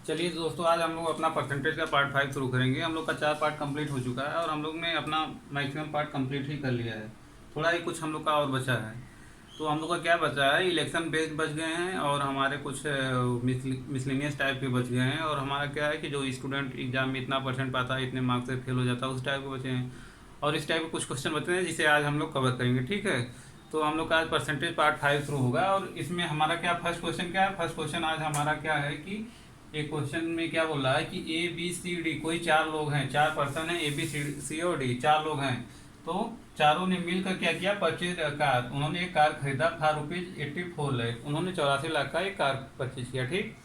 चलिए दोस्तों, आज हम लोग अपना परसेंटेज का पार्ट 5 शुरू करेंगे। हम लोग का 4 पार्ट कंप्लीट हो चुका है और हम लोग ने अपना मैक्सिमम पार्ट कंप्लीट ही कर लिया है। थोड़ा ही कुछ हम लोग का और बचा है। तो हम लोग का क्या बचा है, इलेक्शन बेस्ड बच गए हैं और हमारे कुछ मिसलिनियस टाइप के बच गए हैं। और हमारा क्या है कि जो स्टूडेंट एग्जाम में इतना परसेंट पाता है, इतने मार्क्स से फेल हो जाता है, उस टाइप के बचे हैं। और इस टाइप के कुछ क्वेश्चन बचे हैं जिसे आज हम लोग कवर करेंगे, ठीक है। तो हम लोग का आज परसेंटेज पार्ट 5 शुरू होगा। और इसमें हमारा क्या फर्स्ट क्वेश्चन क्या है, फर्स्ट क्वेश्चन आज हमारा क्या है कि एक क्वेश्चन में क्या बोल रहा है कि ए बी सी डी, कोई चार लोग हैं, चार पर्सन है, ए बी सी और डी, चार लोग हैं। तो चारों ने मिलकर क्या किया, परचेज कार। उन्होंने एक कार खरीदा फॉर ₹84 लाख। उन्होंने 84 लाख का एक कार परचेज किया, ठीक।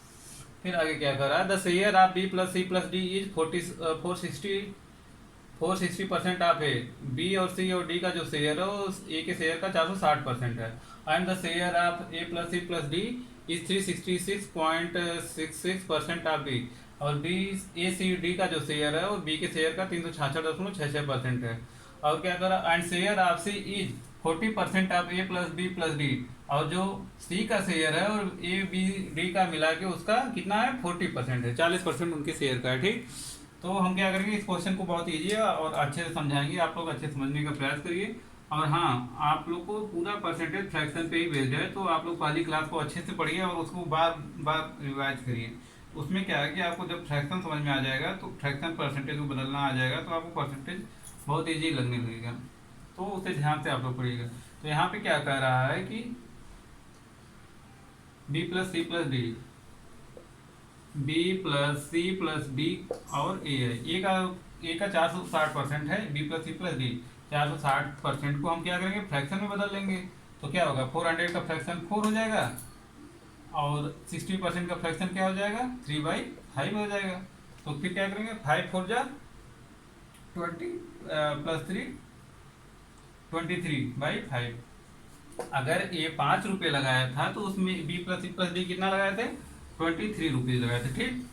फिर आगे क्या कर रहा है, the share of B plus C plus D is 460% of A. B और सी और डी का जो शेयर है वो ए के शेयर का 460% है। And the share of A plus C plus D is 366.66% of B. और बी ए सी डी का जो शेयर है वो बी के शेयर का 366.66% है। और क्या करा, and share of C is 40% of A plus B plus D. और जो सी का शेयर है और ए बी डी का मिला के उसका कितना है, 40% है, 40% उनके शेयर का है, ठीक। तो हम क्या करेंगे, इस क्वेश्चन को बहुत ईजी है और अच्छे से समझाएंगे, आप लोग अच्छे से समझने का प्रयास करिए। और हाँ, आप लोग को पूरा परसेंटेज फ्रैक्शन पे ही बेस्ड है, तो आप लोग पहली क्लास को अच्छे से पढ़िए और उसको बार बार रिवाइज करिए। उसमें क्या है कि आपको जब फ्रैक्शन समझ में आ जाएगा तो फ्रैक्शन परसेंटेज को बदलना आ जाएगा, तो आपको परसेंटेज बहुत ईजी लगने लगेगा। तो उसे ध्यान से आप लोग पढ़िएगा। तो यहाँ पे क्या कह रहा है कि B plus C plus D, B plus C plus D और ए है। ए का 460% है, B plus C plus D 460% को हम क्या करेंगे, फ्रैक्शन में बदल लेंगे। तो क्या होगा, 400 का फ्रैक्शन 4 हो जाएगा और 60% का फ्रैक्शन क्या हो जाएगा, 3/5 हो जाएगा। तो फिर क्या करेंगे, 5 4 जा 20 प्लस 3 23/5। अगर ए ₹5 लगाया था तो उसमें B plus C plus D कितना लगाए थे, ₹23 लगाए थे, ठीक।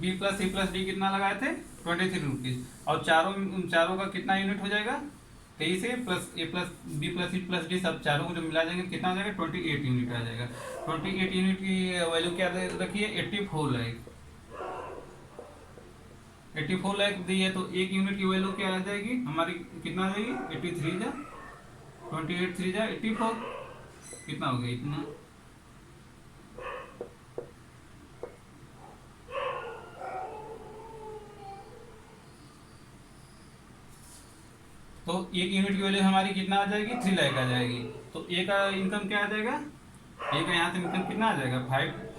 B plus C plus D कितना लगाए थे, ₹23। और चारों चारों का कितना यूनिट हो जाएगा, 23 है plus A plus B plus C plus D, सब चारों को जो मिला जाएंगे कितना आ जाएगा, 28 यूनिट आ जाएगा। 28 यूनिट की वैल्यू क्या रखी है, 84 लाख। 84 लाख दी है तो एक यूनिट की वैल्यू क्या आ जाएगी हमारी, कितना आ जाएगी, 83 जा 28 3 जा 84, कितना हो गया इतना। तो एक यूनिट की वैल्यू हमारी कितना आ जाएगी, 3 लाख आ जाएगी। तो ए का इनकम क्या आ जाएगा, ए का यहाँ से इनकम कितना आ जाएगा,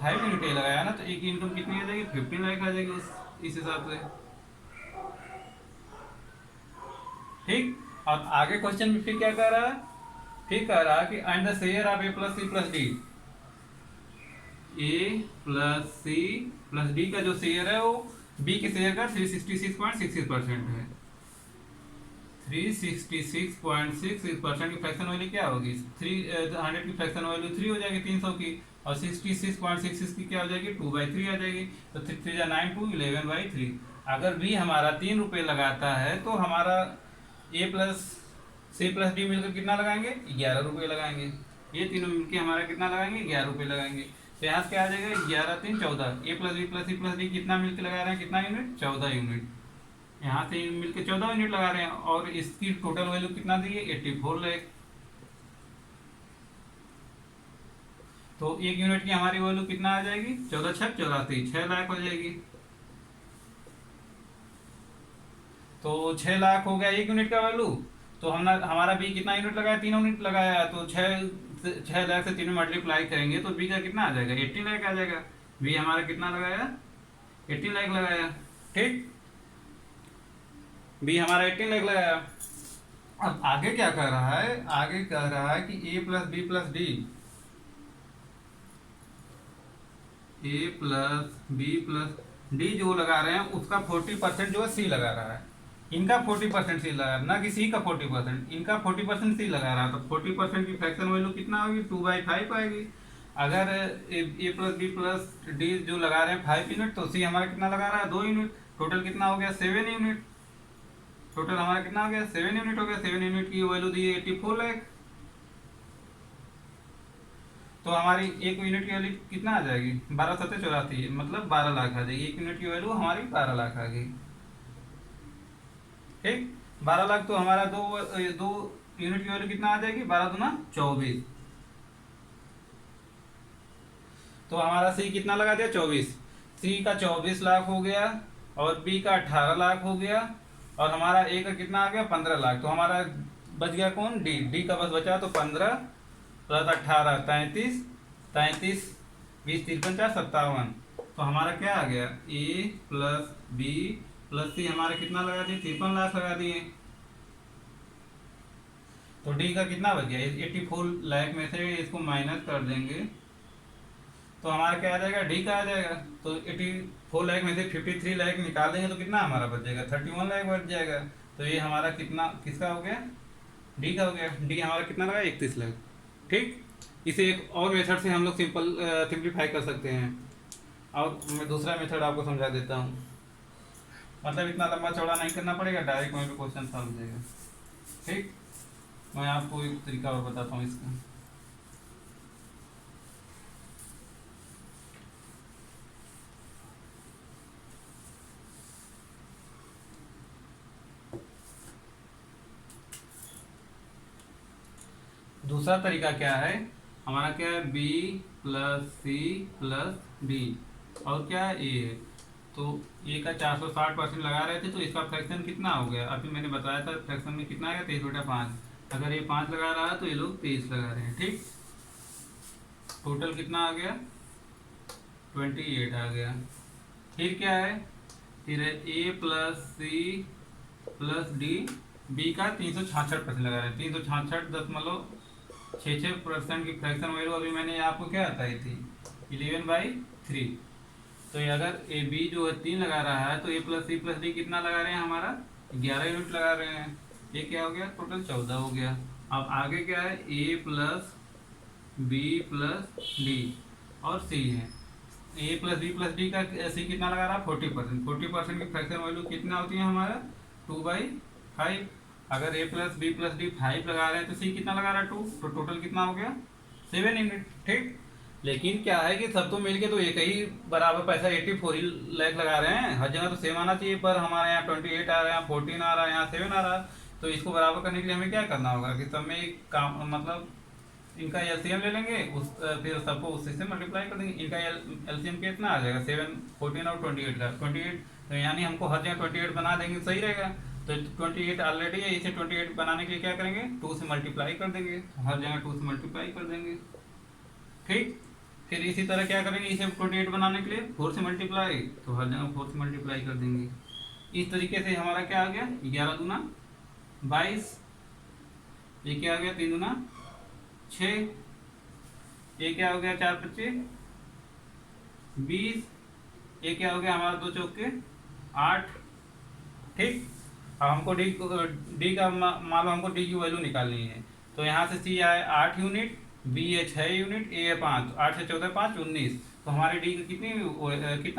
5 यूनिट ए लगाया ना, तो एक इनकम कितनी आ जाएगी, 15 लाख आ जाएगी इस हिसाब से, ठीक। और आगे क्वेश्चन में फिर क्या कह रहा है, फिर कह रहा है कि and the share of A plus C plus D, A plus C plus D का जो शेयर है वो बी के शेयर का 366.66% है। 366.66% की फ्रैक्शन वैल्यू क्या होगी, 300 की फ्रैक्शन वैल्यू 3 हो जाएगी 300 की। और 66.66 की क्या हो जाएगी, 2/3 आ जाएगी। तो 3 3 9 2 11/3। अगर भी हमारा ₹3 लगाता है तो हमारा ए प्लस सी प्लस डी मिलकर कितना लगाएंगे, ₹11 लगाएंगे। ये तीनों मिलकर हमारा कितना लगाएंगे, ₹11 लगाएंगे। तो यहाँ से क्या आ जाएगा, 11 3 14। A plus B plus C plus D कितना मिलकर लगा रहे हैं, कितना यूनिट, 14 यूनिट। यहाँ से मिलकर 14 यूनिट लगा रहे हैं और इसकी टोटल वैल्यू कितना दी है, 84 लाख। तो एक यूनिट की हमारी वैल्यू कितना आ जाएगी, 14 6 84, 6 लाख हो जाएगी। तो 6 लाख हो गया एक यूनिट का वैल्यू। तो हमने हमारा बी कितना यूनिट लगाया, 3 यूनिट लगाया, तो 6 लाख से 3 मल्टीप्लाई करेंगे तो बी का कितना आ जाएगा, 18 लाख आ जाएगा। बी हमारा कितना लगाया, 18 लाख लगाया, ठीक। बी हमारा 18 लाख लगाया। अब आगे क्या कह रहा है, आगे कह रहा है कि ए plus B plus D, A plus B plus D जो लगा रहे हैं उसका 40% जो है सी लगा रहा है। इनका 40% सी लगा रहा है, ना कि सी का 40%, इनका 40% सी लगा रहा है। तो 40% की फ्रैक्शन वैल्यू कितना होगी, 2/5 आएगी। अगर ए प्लस बी प्लस डी जो लगा रहे हैं 5 यूनिट, तो सी हमारा कितना लगा रहा है, 2 यूनिट। टोटल कितना हो गया, 7 यूनिट। टोटल हमारा कितना हो गया, 7 यूनिट हो गया। 7 यूनिट की वैल्यू दी है 84 लाख। तो हमारी एक यूनिट की वैल्यू कितना आ जाएगी, 12 7 84, मतलब 12 लाख आ जाएगी। एक यूनिट की वैल्यू हमारी 12 लाख आ गई। ठीक, 12 लाख तो हमारा दो दो यूनिट की वैल्यू कितना आ जाएगी, 12 दूना 24। तो हमारा सी कितना लगा दिया, 24। सी का 24 लाख हो गया, और बी का 18 लाख हो गया, और हमारा ए का कितना आ गया, 15 लाख। तो हमारा बच गया कौन, डी। डी का बस बचा, तो 15 + 18 33। 33 20 3 50 57। तो हमारा क्या आ गया, ए प्लस बी प्लस सी, हमारा कितना लगा दिए, 53 लाख लगा दिए। तो डी का कितना बच गया, 84 लाख में से इसको माइनस कर देंगे तो हमारा क्या आ जाएगा, डी का आ जाएगा। तो 84 लाख में से 53 लाख निकाल देंगे तो कितना हमारा बच जाएगा, 31 लाख बच जाएगा। तो ये हमारा कितना, किसका हो गया, डी का हो गया। डी हमारा कितना लगा, 31 लाख। ठीक, इसे एक और मेथड से हम लोग सिंप्लीफाई कर सकते हैं। और मैं दूसरा मेथड आपको समझा देता हूँ, मतलब इतना लंबा चौड़ा नहीं करना पड़ेगा, डायरेक्ट वहीं पे क्वेश्चन सॉल्व हो जाएगा। ठीक, मैं आपको एक तरीका और बताता हूँ इसका। दूसरा तरीका क्या है हमारा, क्या है, B plus C plus D, और क्या है, ए है। तो ए का 460% लगा रहे थे, तो इसका फ्रैक्शन कितना हो गया, अभी मैंने बताया था फ्रैक्शन में कितना आएगा, 23/5। अगर ये 5 लगा रहा है तो ये लोग 23 लगा रहे हैं। ठीक, टोटल कितना आ गया, 28 आ गया। फिर क्या है, फिर है A plus C plus D. B का 366% लगा रहे हैं, 366.66% की फ्रैक्शन वैल्यू अभी मैंने आपको क्या बताई थी, 11/3। तो ये अगर ए बी जो है 3 लगा रहा है, तो ए प्लस सी प्लस डी कितना लगा रहे हैं, हमारा 11 यूनिट लगा रहे हैं। ये क्या हो गया, टोटल 14 हो गया। अब आगे क्या है, A plus B plus D और सी है। A plus B plus D का सी कितना लगा रहा है, 40%। 40% की फ्रैक्शन वैल्यू कितना होती है हमारा, 2/5। अगर ए प्लस बी प्लस डी 5 लगा रहे हैं तो सी कितना लगा रहा है, 2। तो टोटल कितना हो गया, 7 यूनिट। ठीक, लेकिन क्या है कि सब तो मिलके तो एक ही बराबर पैसा 84 लाख लगा रहे हैं, हर जगह तो सेम आना चाहिए, पर हमारे यहाँ 28 आ रहा है, यहाँ 14 आ रहा है, यहाँ 7 आ रहा है। तो इसको बराबर करने के लिए हमें क्या करना होगा कि सब में काम, मतलब इनका एलसीएम ले लेंगे, फिर सबको उसी से मल्टीप्लाई कर देंगे। इनका एलसीएम कितना आ जाएगा, 7 14 और 28 का 28। तो यानी हमको हर जगह 28 बना देंगे, सही रहेगा। तो 28 ऑलरेडी है, इसे 28 बनाने के लिए क्या करेंगे, 2 से मल्टीप्लाई कर देंगे, हर जगह 2 से मल्टीप्लाई कर देंगे। ठीक, फिर इसी तरह क्या करेंगे, इसे 28 बनाने के लिए 4 से मल्टीप्लाई, तो हर जगह 4 से मल्टीप्लाई कर देंगे। इस तरीके से हमारा क्या आ गया, 11 दूना 22। ये क्या आ गया, 3 दूना 6। ये क्या हो गया, 4 25 20। ये क्या हो गया हमारा, 2 चौके 8। ठीक, अब हमको डी का मान लो हमको डी की वैल्यू निकालनी है। तो यहाँ से सी आए 8 यूनिट, बी है 6 यूनिट, ए है 5। 8 से 14 5 19। तो हमारे डी का कितना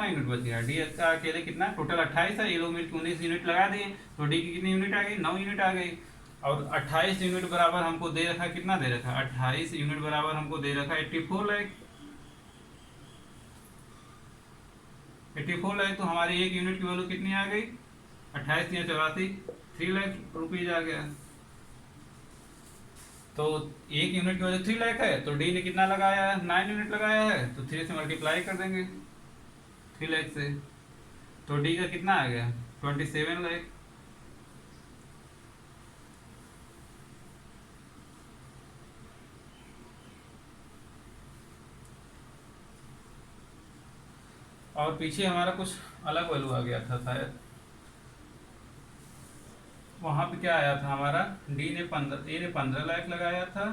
यूनिट बच गया, डी का अकेले कितना, टोटल 28 है, ये लोग मिलकर 19 यूनिट लगा दिए। तो डी की कितनी यूनिट आ गई, 9 यूनिट आ गई। और 28 यूनिट बराबर हमको दे रखा है, कितना दे रखा है, 28 यूनिट बराबर हमको दे रखा है 84 लाख। 84 लाख। तो हमारी एक यूनिट की वैल्यू कितनी आ गई, 28 या 84, 3 लाख रुपीज आ गया। तो एक यूनिट की वैल्यू 3 लाख है, तो डी ने कितना लगाया है, 9 यूनिट लगाया है, तो 3 से मल्टीप्लाई कर देंगे 3 लाख से। तो डी का कितना आ गया, 27 लाख। और पीछे हमारा कुछ अलग वैल्यू आ गया था शायद, वहाँ पे क्या आया था हमारा, ए ने 15 लाख लगाया था,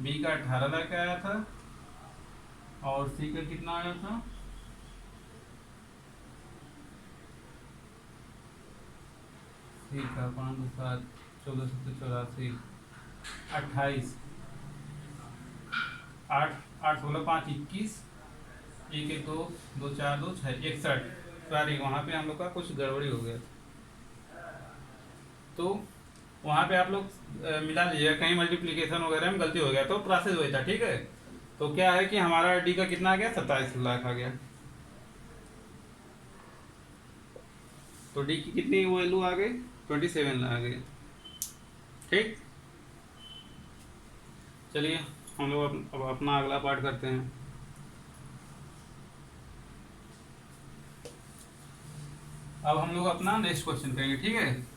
बी का 18 लाख आया था, और सी का कितना आया था, सी का 5 7 14 7 84 28 8 8 16 5 21 1 1 2 2 4 2 6 61। सॉरी, वहाँ पे हम लोग का कुछ गड़बड़ी हो गया। तो वहाँ पे आप लोग मिला लीजिएगा, कहीं मल्टीप्लिकेशन वगैरह में गलती हो गया तो प्रोसेस वही था। ठीक है, तो क्या है कि हमारा डी का कितना आ गया, 27 लाख आ गया। तो डी की कितनी वैल्यू आ गई, 27 आ गई। ठीक, चलिए हम लोग अब अपना अगला पार्ट करते हैं। अब हम लोग अपना नेक्स्ट क्वेश्चन करेंगे, ठीक है।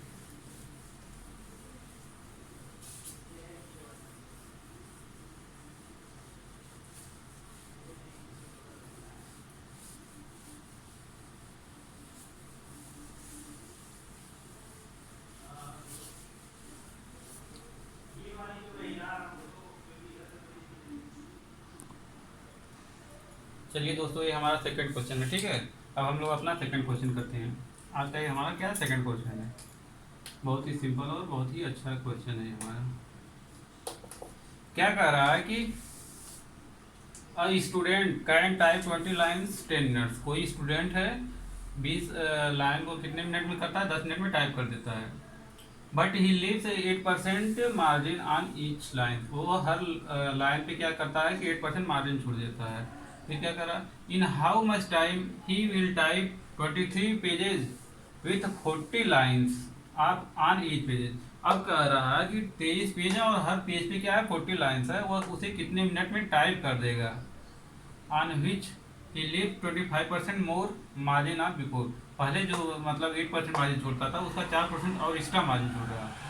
चलिए दोस्तों, ये हमारा सेकंड क्वेश्चन है, ठीक है। अब हम लोग अपना सेकंड क्वेश्चन करते हैं। आज का ये हमारा क्या सेकंड क्वेश्चन है, बहुत ही सिंपल और बहुत ही अच्छा क्वेश्चन है हमारा। क्या कह रहा है कि student can type 20 lines 10 minutes. कोई स्टूडेंट है 20 लाइन को कितने मिनट में करता है, 10 मिनट में टाइप कर देता है। But he leaves 8% margin on each line. वो हर लाइन पे क्या करता है कि 8% मार्जिन छोड़ देता है। फिर क्या करा, in how much time he will type 23 pages with 40 lines आप ऑन ईच पेजेज। अब कह रहा है कि 23 पेज है और हर पेज पे क्या है 40 लाइन्स है, वह उसे कितने मिनट में टाइप कर देगा। On which he leave 25% more margin of before. पहले जो मतलब 8% मार्जिन छोड़ता था उसका 4% और एक्स्ट्रा मार्जिन छोड़ रहा है।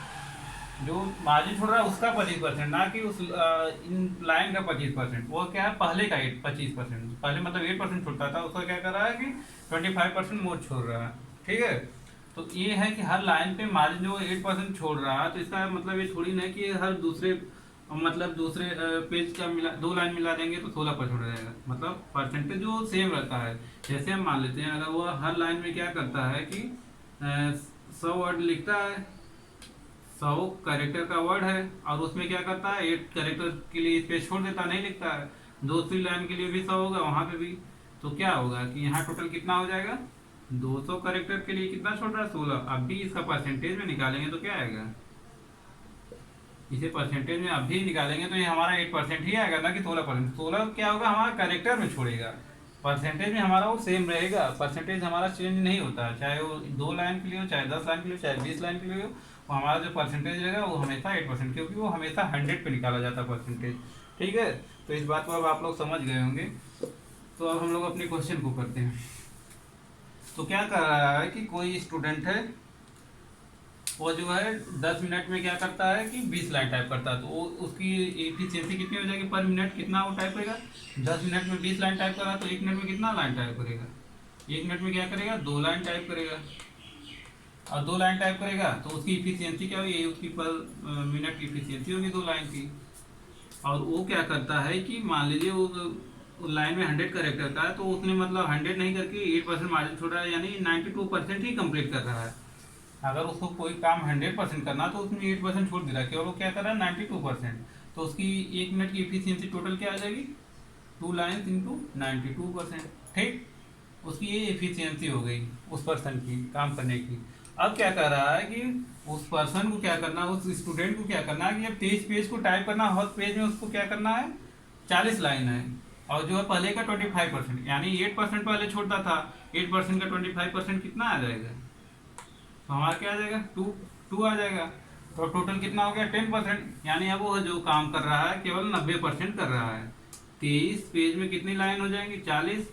जो मार्जिन छोड़ रहा है उसका 25%, ना कि उस इन लाइन का 25%। वो क्या है पहले का 25%, पहले मतलब 8% छोड़ता था उसका क्या कर रहा है कि 25% मोर छोड़ रहा है, ठीक है। तो ये है कि हर लाइन पे मार्जिन जो 8% छोड़ रहा है, तो इसका मतलब ये थोड़ी ना कि हर दूसरे मतलब दूसरे पेज का मिला 2 लाइन मिला देंगे तो 16% हो जाएगा। मतलब परसेंटेज जो सेम रहता है। जैसे हम मान लेते हैं अगर वो हर लाइन में क्या करता है कि 100 वर्ड लिखता है, 100 कैरेक्टर का वर्ड है, और उसमें क्या करता है 8 कैरेक्टर के लिए स्पेस छोड़ देता, नहीं लिखता है। दूसरी लाइन के लिए भी 100 होगा वहाँ पे भी। तो क्या होगा कि यहाँ टोटल कितना हो जाएगा, 200 कैरेक्टर के लिए कितना छोड़ रहा है, 16। अब भी इसका परसेंटेज में निकालेंगे तो क्या आएगा, इसे परसेंटेज में अभी निकालेंगे तो ये हमारा 8% ही आएगा, ना कि 16%। 16 क्या होगा हमारा कैरेक्टर में छोड़ेगा, परसेंटेज में हमारा वो सेम रहेगा। परसेंटेज हमारा चेंज नहीं होता, चाहे वो 2 लाइन के लिए हो, चाहे 10 लाइन के लिए हो, चाहे 20 लाइन के लिए हो। वो हमारा जो परसेंटेज रहेगा वो हमेशा 8%, क्योंकि वो हमेशा 100 पे निकाला जाता है परसेंटेज, ठीक है। तो इस बात को अब आप लोग समझ गए होंगे। तो अब हम लोग अपने क्वेश्चन को करते हैं। तो क्या कर रहा है कि कोई स्टूडेंट है, वो जो है 10 मिनट में क्या करता है कि 20 लाइन टाइप करता है। तो वो उसकी एफिशिएंसी कितनी हो जाएगी, पर मिनट कितना वो टाइप करेगा। 10 मिनट में 20 लाइन टाइप करा तो 1 मिनट में कितना लाइन टाइप करेगा, 1 मिनट में क्या करेगा 2 लाइन टाइप करेगा। और 2 लाइन टाइप करेगा तो उसकी इफिशियंसी क्या होगी, उसकी पर मिनट की इफिशियंसी होगी 2 लाइन की। और वो क्या करता है कि मान लीजिए वो लाइन में 100 कैरेक्टर का है, तो उसने मतलब 100 नहीं करके 8% मार्जिन छोड़ रहा है, यानी 92% ही कंप्लीट कर रहा है। अगर उसको कोई काम 100% करना तो उसमें 8% छूट दे रहा है, केवल वो क्या कर रहा है 92%। तो उसकी 1 मिनट की इफिशियंसी टोटल क्या आ जाएगी, 2 लाइन इंटू 92%, ठीक। उसकी ये इफिशियंसी हो गई उस पर्सन की काम करने की। अब क्या कर रहा है कि उस पर्सन को क्या करना है, उस स्टूडेंट को क्या करना है कि अब 23 पेज को टाइप करना, हर पेज में उसको क्या करना है 40 लाइन है। और जो है पहले का 25%, यानी 8% पहले छोड़ता था, 8% का 25% कितना आ जाएगा, तो हमारा क्या आ जाएगा, टू टू आ जाएगा। तो टोटल कितना हो गया 10%, यानी अब वो जो काम कर रहा है केवल 90% कर रहा है। 23 पेज में कितनी लाइन हो जाएंगी 40,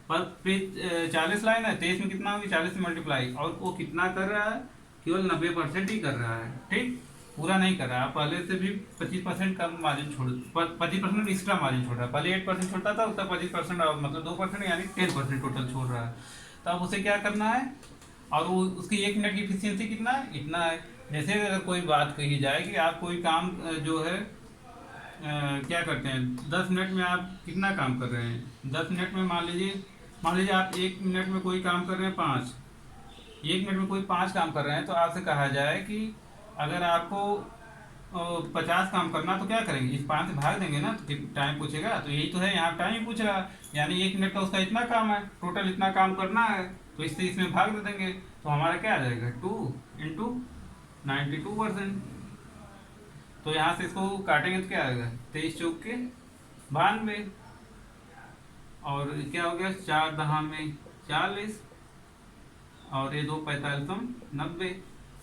पर पेज 40 लाइन है, 23 में कितना होगी 40 से मल्टीप्लाई, और वो कितना कर रहा है केवल 90% ही कर रहा है, ठीक। पूरा नहीं कर रहा है, पहले से भी 25% कम मार्जिन छोड़ 25% एक्स्ट्रा मार्जिन छोड़ रहा है। पहले 8% छोड़ता था, उसका 25% और मतलब 2% यानी 10% टोटल छोड़ रहा है। तो अब उसे क्या करना है, और वो उसकी 1 मिनट की इफिशियंसी कितना है, इतना है। जैसे अगर कोई बात कही जाए कि आप कोई काम जो है क्या करते हैं 10 मिनट में आप कितना काम कर रहे हैं, 10 मिनट में मान लीजिए आप 1 मिनट में कोई काम कर रहे हैं 5, 1 मिनट में कोई 5 काम कर रहे हैं, तो आपसे कहा जाए कि अगर आपको 50 काम करना तो क्या करेंगे, इस 5 से भाग देंगे ना, तो टाइम पूछेगा। तो यही तो है, यहाँ टाइम ही पूछ रहा है, यानी 1 मिनट का उसका इतना काम है, टोटल इतना काम करना है, तो इससे इसमें भाग दे देंगे। तो हमारा क्या आ जाएगा 2 × 92%। तो यहाँ से इसको काटेंगे तो क्या आएगा 23 चौक के 92। और क्या हो गया, 4 दहा में 40, और ये 2 45 90।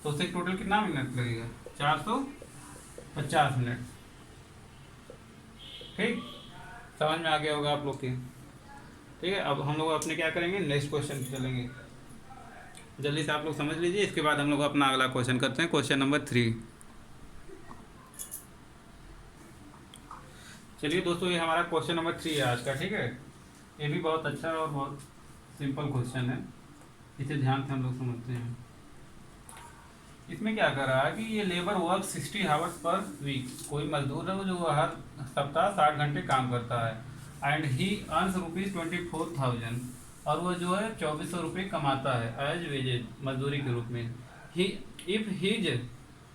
तो उससे टोटल कितना मिनट लगेगा, 450 मिनट। ठीक, समझ में आ गया होगा आप लोग के। ठीक है, अब हम लोग अपने क्या करेंगे, नेक्स्ट क्वेश्चन पे चलेंगे। जल्दी से आप लोग समझ लीजिए, इसके बाद हम लोग अपना अगला क्वेश्चन करते हैं, क्वेश्चन नंबर 3। चलिए दोस्तों, ये हमारा क्वेश्चन नंबर 3 है आज का। ठीक है, ये भी बहुत अच्छा और बहुत सिंपल क्वेश्चन है, इसे ध्यान से हम लोग समझते हैं। इसमें क्या कर रहा है कि ये labour work 60 hours per week, कोई मजदूर है जो हर सप्ताह 60 घंटे काम करता है। एंड ही अर्न्स ₹24,000, और वो जो है 2400 रुपये कमाता है एज वेजेज, मजदूरी के रूप में। He if his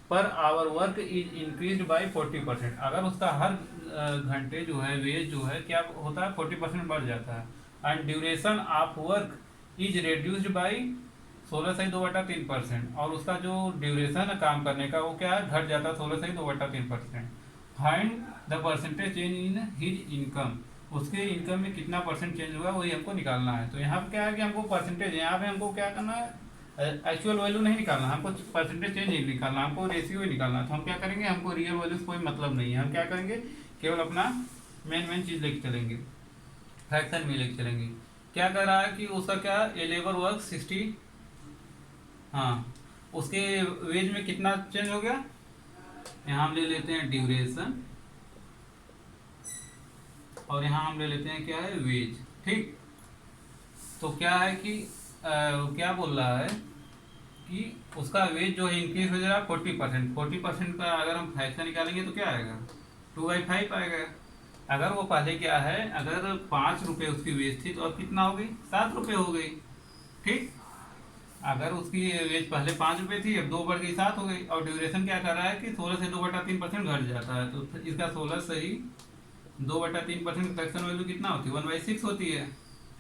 per hour work is increase by 40%, अगर उसका हर घंटे जो है वेज जो है क्या होता है, 40% बढ़ जाता है। And duration of work is reduced by 16 से 2/3%, और उसका जो ड्यूरेशन है काम करने का वो क्या है, घट जाता है 16 से 2/3%। Find the percentage change in his income, उसके इनकम में कितना परसेंट चेंज होगा वही हमको निकालना है। तो यहाँ पे क्या है कि हमको परसेंटेज, यहाँ पे हमको क्या करना है, एक्चुअल वैल्यू नहीं निकालना, हमको परसेंटेज चेंज ही निकालना, हमको रेशियो ही निकालना। तो हम क्या करेंगे, हमको रियल वैल्यू से कोई मतलब नहीं है, हम क्या करेंगे, केवल अपना मेन चीज़ लेके चलेंगे, फ्रैक्शन में लेके चलेंगे। क्या कर रहा है कि उसका क्या, ये लेबर वर्क 60, हाँ, उसके वेज में कितना चेंज हो गया, यहाँ हम ले लेते हैं ड्यूरेशन, और यहाँ हम ले लेते हैं क्या है, वेज। ठीक, तो क्या है कि क्या बोल रहा है कि उसका वेज जो है इंक्रीज हो जाएगा 40%। 40% का अगर हम फ्रैक्शन निकालेंगे तो क्या आएगा, 2/5 आएगा। अगर वो पहले क्या है, अगर 5 रुपये उसकी वेज थी तो अब कितना हो गई, 7 रुपये हो गई। ठीक, अगर उसकी वेज पहले 5 रुपये थी, अब 2 बढ़ गई 7 हो गई। और ड्यूरेशन क्या कर रहा है कि 16 से 2/3% घट जाता है, तो इसका 16 से ही 2/3% फ्रैक्शन वैल्यू कितना होती है, 1/6 होती है।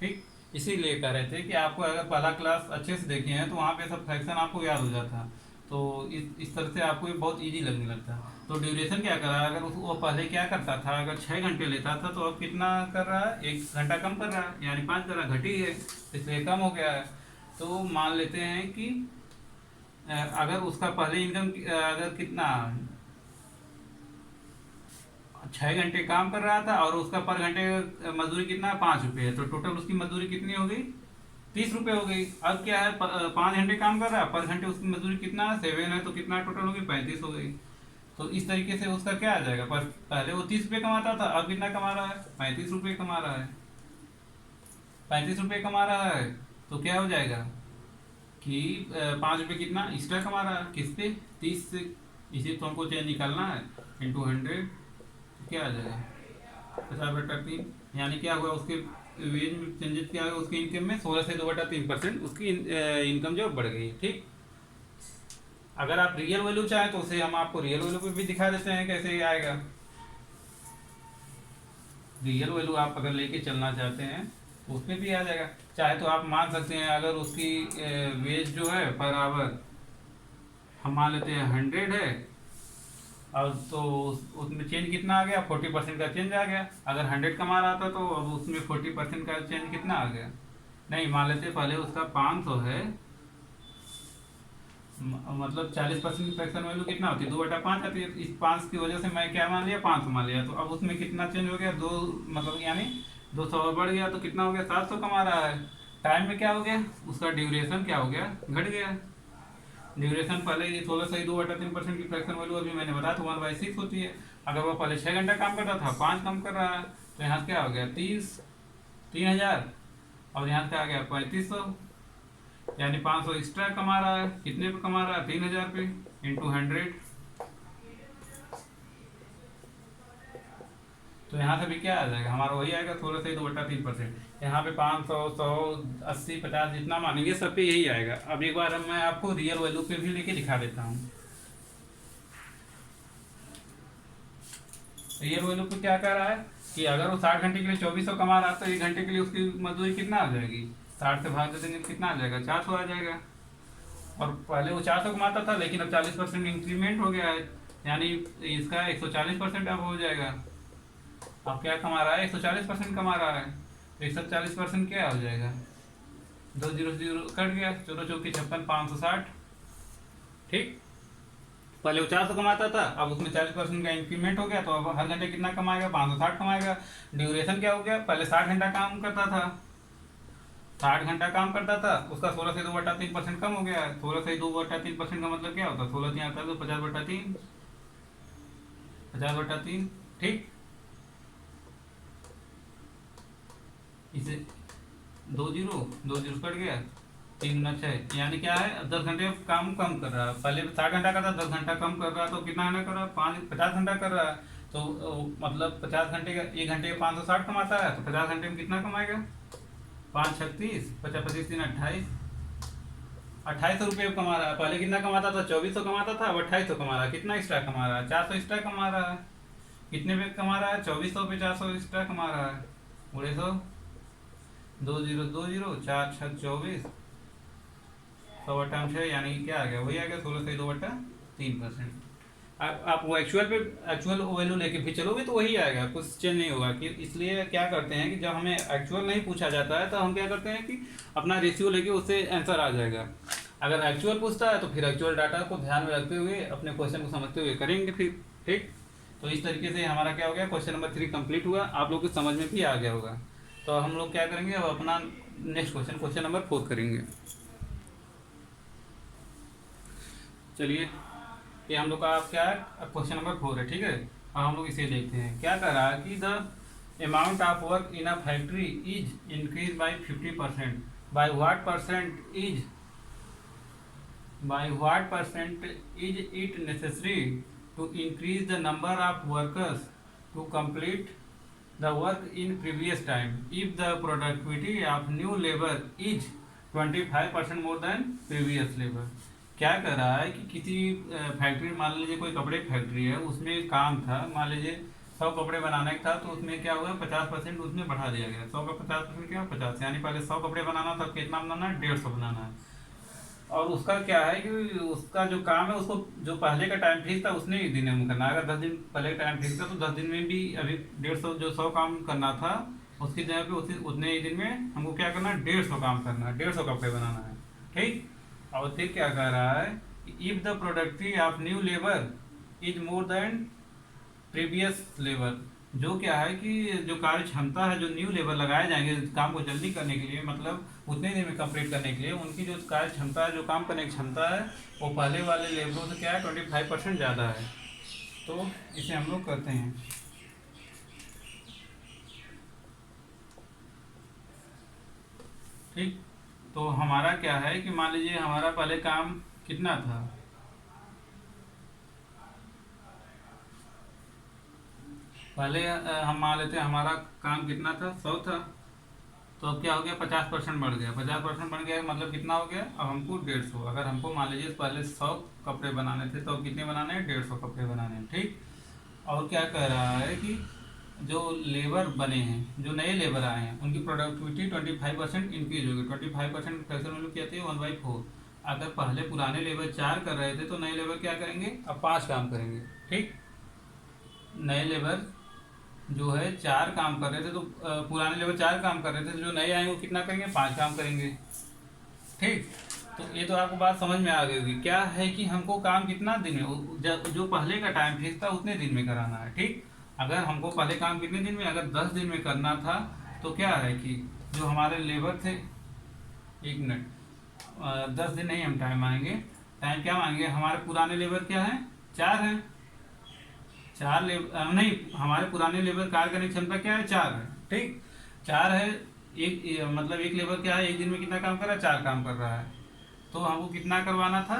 ठीक, इसीलिए कह रहे थे कि आपको अगर पहला क्लास अच्छे से देखे हैं तो वहाँ पे सब फ्रैक्शन आपको याद हो जाता है, तो इस तरह से आपको ये बहुत इजी लगने लगता है। तो ड्यूरेशन क्या कर रहा है, अगर वो पहले क्या करता था, अगर 6 घंटे लेता था तो अब कितना कर रहा है, 1 घंटा कम कर रहा है, यानी 5 कर रहा है, घटी है, इसलिए कम हो गया है। तो मान लेते हैं कि अगर उसका पहले इनकम अगर कितना 6 घंटे काम कर रहा था और उसका पर घंटे मजदूरी कितना 5 रुपये है, तो टोटल उसकी मजदूरी कितनी हो गई, 30 रुपये हो गई। अब क्या है, 5 घंटे काम कर रहा है, पर घंटे उसकी मजदूरी कितना है, 7 है, तो कितना टोटल हो गई, 35 हो गई। तो इस तरीके से उसका क्या आ जाएगा, पर पहले वो 30 रुपये कमाता था, अब कितना कमा रहा है, 35 रुपये कमा रहा है। 35 रुपये कमा रहा है तो क्या हो जाएगा कि 5 रुपये कितना एक्स्ट्रा कमा रहा है, किस पे, 30 से। इसी तो हमको चेंज निकालना है, इंटू 100, क्या आ जाएगा, 50/3, यानी क्या हुआ, उसके वेज में चेंजेस क्या हुआ, उसकी इनकम में 16 से 2/3% उसकी इनकम जो बढ़ गई। ठीक, अगर आप रियल वैल्यू चाहें तो उसे हम आपको रियल वैल्यू पे भी दिखा देते हैं कैसे आएगा। रियल वैल्यू आप अगर लेके चलना चाहते हैं तो उसमें भी आ जाएगा। चाहे तो आप मान सकते हैं, अगर उसकी वेज जो है पर आवर हम मान लेते हैं 100 है, और तो उसमें चेंज कितना आ गया, 40% का चेंज आ गया। अगर 100 कमा रहा था तो अब उसमें 40% का चेंज कितना आ गया, नहीं मान लेते पहले उसका 500 है, मतलब 40% की फ्रैक्शन वैल्यू कितना होती है, 2/5 आती है। इस 5 की वजह से मैं क्या मान लिया, 500 मान लिया, तो अब उसमें कितना चेंज हो गया, 2, मतलब यानी 200 और बढ़ गया, तो कितना हो गया, 700 कमा रहा है। टाइम में क्या हो गया, उसका ड्यूरेशन क्या हो गया, घट गया। ड्यूरेशन पहले ये 16 से 2/3% की फ्रैक्शन वैल्यू अभी मैंने बताया तो 1/6 होती है। अगर वो पहले 6 घंटा काम करता था, 5 कम कर रहा है, तो यहाँ क्या हो गया, 3000, और यहाँ क्या आ गया 3500, यानी 500 एक्स्ट्रा कमा रहा है। कितने पे कमा रहा है, 3000 पे, इंटू 100। तो यहाँ से भी क्या आ जाएगा, हमारा वही आएगा 16 से 2/3%। यहाँ पे 500, 100, 80, 50 जितना मानेंगे सब पे यही आएगा। अब एक बार मैं आपको रियल वैल्यू पे भी लेके दिखा देता हूँ। रियल वैल्यू पे क्या कर रहा है कि अगर वो 60 घंटे के लिए 2400 कमा रहा है तो 1 घंटे के लिए उसकी मजदूरी कितना आ जाएगी, 60 से भाग देंगे कितना आ जाएगा, 400 आ जाएगा। और पहले वो 400 कमाता था, लेकिन अब 40% इंक्रीमेंट हो गया है, यानी इसका 140% अब हो जाएगा। अब क्या कमा रहा है, 140% कमा रहा है। तो 140% क्या हो जाएगा, 2 जीरो कट गया, 14×4 = 56, 560। ठीक, पहले वो 400 कमाता था, अब उसमें 40% का इंक्रीमेंट हो गया, तो अब हर घंटे कितना कमाएगा, 560 कमाएगा। ड्यूरेशन क्या हो गया, पहले 60 घंटा काम करता था, 60 घंटा काम करता था, उसका 16 से 2/3% कम हो गया। 16 से 2/3% का मतलब क्या होता है, 16 3 आता है तो 50/3, 50/3। ठीक, इसे 2 जीरो कट गया, 3×6, यानी क्या है, 10 घंटे काम कम कर रहा है। पहले 60 घंटा का था, 10 घंटा कम कर रहा है, तो कितना घंटा कर रहा है, 50 घंटा कर रहा है। तो मतलब 50 घंटे का, 1 घंटे का 560 कमाता है, तो 50 घंटे में कितना कमाएगा, 5×36, 50×25 = 28, 2800 रुपये कमा रहा है। पहले कितना कमाता था, 2400 कमाता था, अब 2800 कमा रहा है। कितना एक्स्ट्रा कमा रहा है, 400 एक्स्ट्रा कमा रहा है। कितने पे कमा रहा है, 2400 पे 400 एक्स्ट्रा कमा रहा है। 100, 2 0 2 0, 4×6 = 24, 100/6, यानी कि क्या आ गया, वही आ गया, 16 से 2/3%। आप वो एक्चुअल वैल्यू लेके भी चलोगे तो वही आएगा, कुछ चेंज नहीं होगा। कि इसलिए क्या करते हैं कि जब हमें एक्चुअल नहीं पूछा जाता है तो हम क्या करते हैं कि अपना रेशियो लेके उससे आंसर आ जाएगा। अगर एक्चुअल पूछता है तो फिर एक्चुअल डाटा को ध्यान में रखते हुए अपने क्वेश्चन को समझते हुए करेंगे फिर। ठीक, तो इस तरीके से हमारा क्या हो गया, क्वेश्चन नंबर 3 कंप्लीट हुआ, आप लोग को समझ में भी आ गया होगा। तो हम लोग क्या करेंगे, अब अपना नेक्स्ट क्वेश्चन नंबर 4 करेंगे। चलिए, ये हम लोग का क्या है, क्वेश्चन नंबर 4 है। ठीक है, अब हम लोग इसे देखते हैं। क्या कर रहा है कि the amount of work in a factory is increase by 50%, by what percent is it necessary to increase the number of workers to complete the work in previous time if the productivity of new labour is 25% more than previous labour. क्या कर रहा है कि किसी factory, मान लीजिए कोई कपड़े की फैक्ट्री है, उसमें काम था, मान लीजिए 100 कपड़े बनाने का था, तो उसमें क्या हुआ, 50% उसमें बढ़ा दिया गया। 100 का 50% क्या, 50, यानी पहले 100 कपड़े बनाना था, कितना बनाना है, 150 बनाना है। और उसका क्या है कि उसका जो काम है, उसको जो पहले का टाइम फिक्स था उसने ही दिन में करना है। अगर 10 दिन पहले का टाइम फिक्स था तो 10 दिन में भी अभी 150 जो 100 काम करना था, उसकी जगह पे उतने ही दिन में हमको क्या करना है, 150 काम करना है, 150 कपड़े बनाना है। ठीक, और फिर क्या कह रहा है, if the productivity of new labour is more than previous labour. जो क्या है कि जो कार्य क्षमता है, जो न्यू लेबर लगाए जाएंगे काम को जल्दी करने के लिए, मतलब उतने दिन में कंप्लीट करने के लिए, उनकी जो कार्य क्षमता है, जो काम करने की क्षमता है, वो पहले वाले लेबरों से क्या है, 25% ज़्यादा है। तो इसे हम लोग करते हैं। ठीक, तो हमारा क्या है कि मान लीजिए हमारा पहले काम कितना था, पहले हम मान लेते हैं हमारा काम कितना था, 100 था। तो अब क्या हो गया, 50% बढ़ गया, 50% बढ़ गया मतलब कितना हो गया, अब हमको 150। अगर हमको मान लीजिए पहले 100 कपड़े बनाने थे, तो कितने बनाने हैं, 150 कपड़े बनाने हैं। ठीक, और क्या कह रहा है कि जो लेबर बने हैं, जो नए लेबर आए हैं, उनकी प्रोडक्टिविटी 25% इंक्रीज होगी। 25% कैसे मतलब कहते हैं, 1/4। अगर पहले पुराने लेबर 4 कर रहे थे, तो नए लेबर क्या करेंगे, अब 5 काम करेंगे। ठीक, नए लेबर जो है 4 काम कर रहे थे, तो पुराने लेबर 4 काम कर रहे थे, तो जो नए आए वो कितना करेंगे, 5 काम करेंगे। ठीक, तो ये तो आपको बात समझ में आ गई होगी। क्या है कि हमको काम कितना दिन में, जो पहले का टाइम फिक्स था उतने दिन में कराना है। ठीक, अगर हमको पहले काम कितने दिन में, अगर 10 दिन में करना था, तो क्या है कि जो हमारे लेबर थे, 1 मिनट, 10 दिन नहीं हम टाइम मांगेंगे, टाइम क्या मांगेंगे, हमारे पुराने लेबर क्या है, 4 हैं, 4 लेबर नहीं, हमारे पुराने लेबर कार्य करने की क्षमता क्या है, 4 है। ठीक, 4 है, मतलब एक लेबर क्या है, एक दिन में कितना काम कर रहा है, 4 काम कर रहा है। तो हमको कितना करवाना था,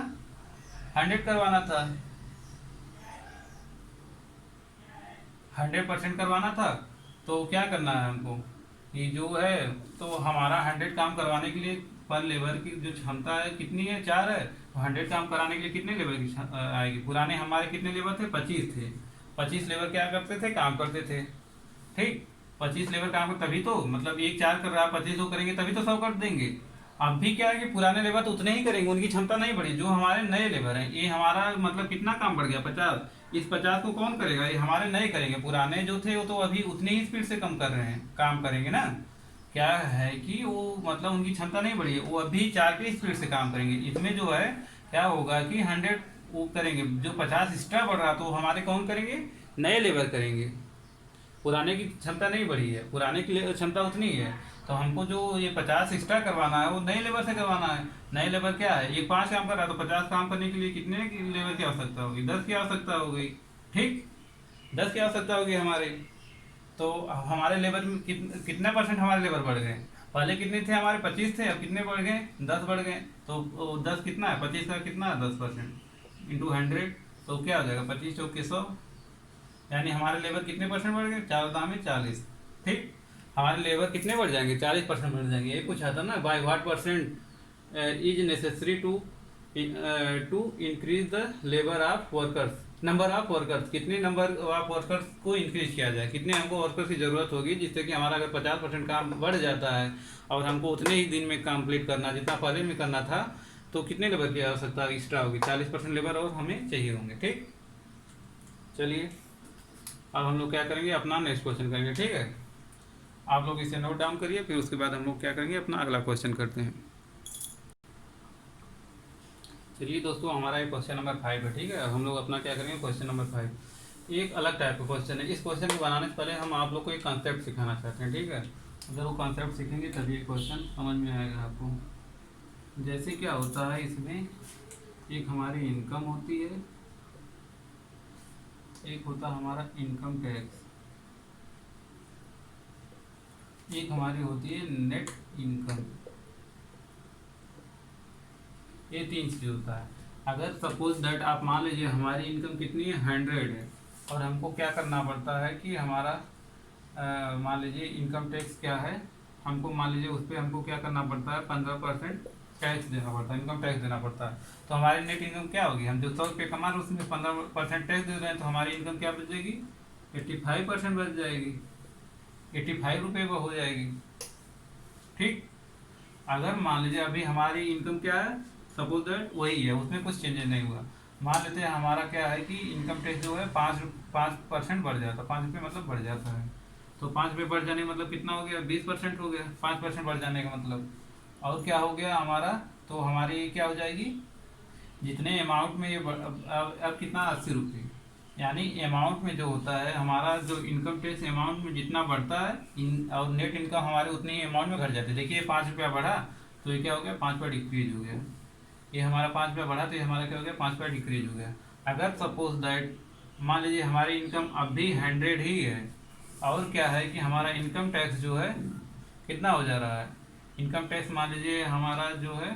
100 करवाना था, 100% करवाना था। तो क्या करना है हमको, ये जो है, तो हमारा 100 काम करवाने के लिए पर लेबर की जो क्षमता है कितनी है, 4 है। तो 100 काम कराने के लिए कितने लेबर की आएगी, पुराने हमारे कितने लेबर थे, 25 थे। 25 लेबर क्या करते थे, काम करते थे। ठीक, 25 लेबर काम कर, तभी तो मतलब एक 4 कर रहा है, 25 वो करेंगे तभी तो 100 कर देंगे। अब भी क्या है कि पुराने लेबर तो उतने ही करेंगे, उनकी क्षमता नहीं बढ़ी। जो हमारे नए लेबर हैं, ये हमारा मतलब कितना काम बढ़ गया, 50। इस 50 को कौन करेगा? ये हमारे नए करेंगे, पुराने जो थे वो तो अभी उतनी ही स्पीड से कम कर रहे हैं, काम करेंगे ना। क्या है कि वो मतलब उनकी क्षमता नहीं बढ़ी है, वो अभी 4 की स्पीड से काम करेंगे। इसमें जो है क्या होगा कि 100 वो करेंगे, जो 50 एक्स्ट्रा बढ़ रहा तो हमारे कौन करेंगे? नए लेबर करेंगे। पुराने की क्षमता नहीं बढ़ी है, पुराने की क्षमता उतनी ही है। तो हमको जो ये 50 एक्स्ट्रा करवाना है वो नए लेबर से करवाना है। नए लेबर क्या है, ये 5 काम कर रहा है तो 50 काम करने के लिए कितने की लेबर की आवश्यकता होगी? 10 की आवश्यकता होगी। ठीक, 10 की आवश्यकता होगी हमारे। तो हमारे लेबर में कितने परसेंट हमारे लेबर बढ़ गए? पहले कितने थे हमारे? 25 थे, अब कितने बढ़ गए? 10 बढ़ गए। तो 10 कितना है? 25 का कितना है? 10% इंटू 100, तो क्या हो जाएगा? 25 चौके 100, यानी हमारे लेबर कितने परसेंट बढ़ गए? 4 दाम 40। ठीक, हमारे लेबर कितने बढ़ जाएंगे? 40% बढ़ जाएंगे। ये पूछा था ना, by what percent is necessary to increase the labour of workers, number of workers, कितने नंबर ऑफ वर्कर्स को इंक्रीज किया जाए, कितने हमको वर्कर्स की ज़रूरत होगी जिससे कि हमारा अगर 50% काम बढ़ जाता है और हमको उतने ही दिन में कंप्लीट करना जितना पहले में करना था, तो कितने लेबर की आवश्यकता एक्स्ट्रा होगी? 40% लेबर और हमें चाहिए होंगे। ठीक, चलिए अब हम लोग क्या करेंगे, अपना नेक्स्ट क्वेश्चन करेंगे। ठीक है, आप लोग इसे नोट डाउन करिए, फिर उसके बाद हम लोग क्या करेंगे, अपना अगला क्वेश्चन करते हैं। चलिए दोस्तों, हमारा ये क्वेश्चन नंबर 5 है। ठीक है, अब हम लोग अपना क्या करेंगे, क्वेश्चन नंबर 5 एक अलग टाइप का क्वेश्चन है। इस क्वेश्चन को बनाने से पहले हम आप लोग को एक कॉन्सेप्ट सिखाना चाहते हैं। ठीक है, अगर वो कॉन्सेप्ट सीखेंगे तभी ये क्वेश्चन समझ में आएगा आपको। जैसे क्या होता है, इसमें एक हमारी इनकम होती है, एक होता है हमारा इनकम टैक्स, एक हमारी होती है नेट इनकम। ये 3 चीज़ होता है। अगर सपोज दैट आप मान लीजिए हमारी इनकम कितनी है, 100 है, और हमको क्या करना पड़ता है कि हमारा मान लीजिए इनकम टैक्स क्या है, हमको मान लीजिए उस पर हमको क्या करना पड़ता है, 15% टैक्स देना पड़ता है, इनकम टैक्स देना पड़ता है। तो हमारी नेट इनकम क्या होगी? हम जो 100 रुपये कमा रहे हैं उसमें 15% टैक्स दे रहे हैं, तो हमारी इनकम क्या बच जाएगी? 85% बच जाएगी, 85 रुपये वो हो जाएगी। ठीक, अगर मान लीजिए अभी हमारी इनकम क्या है, सपोज दैट वही है, उसमें कुछ चेंजेस नहीं हुआ। मान लेते हैं हमारा क्या है कि इनकम टैक्स जो है 5% बढ़ जाता है, 5 रुपये मतलब बढ़ जाता है। तो 5 रुपये बढ़ जाने का मतलब कितना हो गया? 20% हो गया, 5% बढ़ जाने का मतलब। और क्या हो गया हमारा, तो हमारी क्या हो जाएगी, जितने अमाउंट में ये अब कितना, 80 रुपये, यानी अमाउंट में जो होता है हमारा, जो इनकम टैक्स अमाउंट में जितना बढ़ता है और नेट इनकम हमारे उतनी ही अमाउंट में घट जाती है। देखिए 5 रुपया बढ़ा तो ये क्या हो गया, 5 रुपया डिक्रीज हो गया। ये हमारा 5 रुपया बढ़ा तो ये हमारा क्या हो गया, 5 रुपया डिक्रीज हो गया। अगर सपोज दैट मान लीजिए हमारी इनकम अब भी 100 ही है, और क्या है कि हमारा इनकम टैक्स जो है कितना हो जा रहा है, इनकम टैक्स मान लीजिए हमारा जो है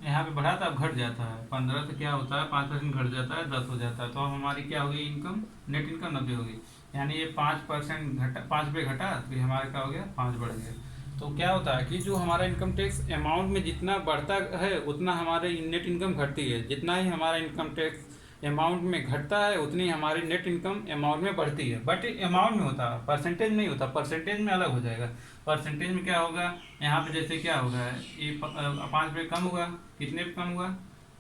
यहाँ पे बढ़ा था, अब घट जाता है 15 से क्या होता है, 5% घट जाता है, 10 हो जाता है। तो अब हमारी क्या होगी इनकम, नेट इनकम 90 होगी। यानी ये 5% घटा, 5 रुपये घटा तो ये हमारा क्या हो गया, 5 बढ़ गया। तो क्या होता है कि जो हमारा इनकम टैक्स अमाउंट में जितना बढ़ता है उतना हमारे नेट इनकम घटती है, जितना ही हमारा इनकम टैक्स अमाउंट में घटता है उतनी हमारी नेट इनकम अमाउंट में बढ़ती है। बट अमाउंट में होता है, परसेंटेज नहीं होता, परसेंटेज में अलग हो जाएगा। परसेंटेज में क्या होगा, यहाँ पे जैसे क्या होगा, ये 5 रुपये कम हुआ, कितने पे कम हुआ,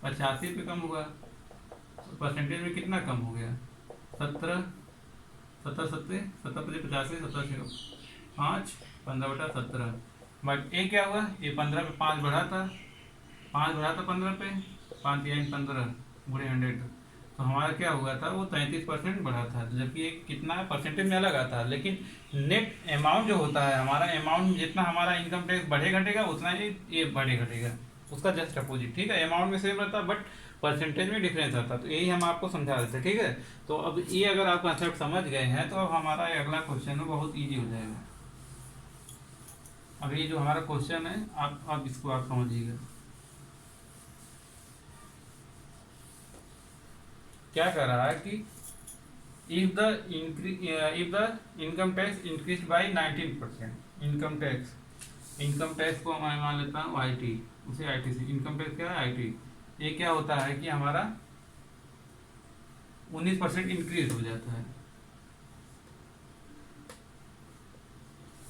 85 पे कम हुआ। तो परसेंटेज में कितना कम हो गया, 17 पचे 85, 5 15/17। बट ये क्या हुआ, ये 15 पे 5 बढ़ा था, 5 बढ़ा था 15 पे, 5 या 15 बुढ़े 100, तो हमारा क्या हुआ था, वो 33% बढ़ा था। जबकि ये कितना परसेंटेज में अलग आता है, लेकिन नेट अमाउंट जो होता है हमारा, अमाउंट जितना हमारा इनकम टैक्स बढ़े घटेगा उतना ही ये बढ़े घटेगा, उसका जस्ट अपोजिट। ठीक है, अमाउंट में सेम रहता है बट परसेंटेज में डिफरेंस आता है। तो यही हम आपको समझा देते हैं। ठीक है, तो अब ये अगर आप कॉन्सेप्ट समझ गए हैं तो अब हमारा अगला क्वेश्चन बहुत ईजी हो जाएगा। अब ये जो हमारा क्वेश्चन है आप इसको आप समझिएगा। क्या कर रहा है कि if the income tax increase by 19%, income tax को मैं मान लेता हूँ IT, उसे ITC, इनकम टैक्स क्या है, IT। ये क्या होता है कि हमारा 19% इंक्रीज हो जाता है,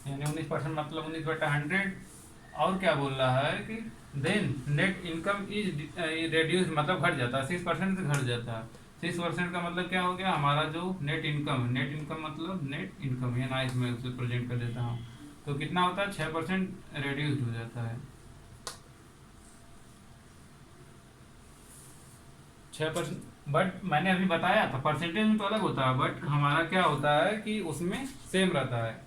यानी 19% मतलब 19/100। और क्या बोल रहा है कि then net income is reduce, मतलब घट जाता है, 6% से घट जाता है। 6% का मतलब क्या हो गया, हमारा जो नेट इनकम है, नेट इनकम मतलब नेट इनकम है ना, इसमें उसे प्रेजेंट कर देता हूँ। तो कितना होता है, 6% रेड्यूस हो जाता है, 6%। बट मैंने अभी बताया था परसेंटेज में तो अलग होता है, बट हमारा क्या होता है कि उसमें सेम रहता है।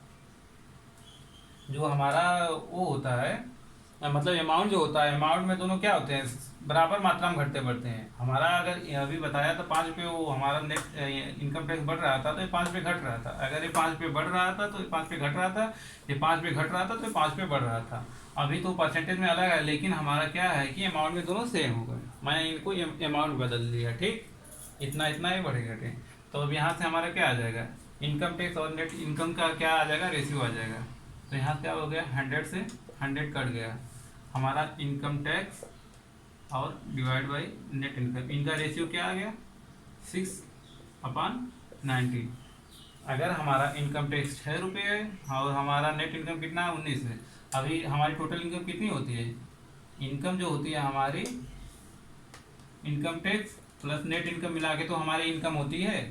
जो हमारा वो होता है, मतलब अमाउंट जो होता है, अमाउंट में दोनों क्या होते हैं, बराबर मात्रा में घटते बढ़ते हैं। हमारा अगर अभी बताया तो 5 रुपये वो हमारा नेट इनकम टैक्स बढ़ रहा था, तो ये 5 रुपये घट रहा था। अगर ये 5 रुपये बढ़ रहा था तो ये 5 रुपये घट रहा था, ये 5 रुपये घट रहा था तो ये 5 रुपये बढ़ रहा था। अभी तो परसेंटेज में अलग है, लेकिन हमारा क्या है कि अमाउंट में दोनों सेम हो गए। मैंने इनको अमाउंट बदल दिया, ठीक, इतना इतना ही बढ़े घटे। तो अब यहाँ से हमारा क्या आ जाएगा, इनकम टैक्स और नेट इनकम का क्या आ जाएगा, रेशियो आ जाएगा। तो यहाँ क्या हो गया, 100 से 100 कट गया, हमारा इनकम टैक्स और डिवाइड बाई नेट इनकम, इनका रेशियो क्या आ गया, 6/90। अगर हमारा इनकम टैक्स 6 रुपये है और हमारा नेट इनकम कितना है, 19 है। अभी हमारी टोटल इनकम कितनी होती है, इनकम जो होती है हमारी, income tax plus net income मिला के तो हमारी इनकम होती है।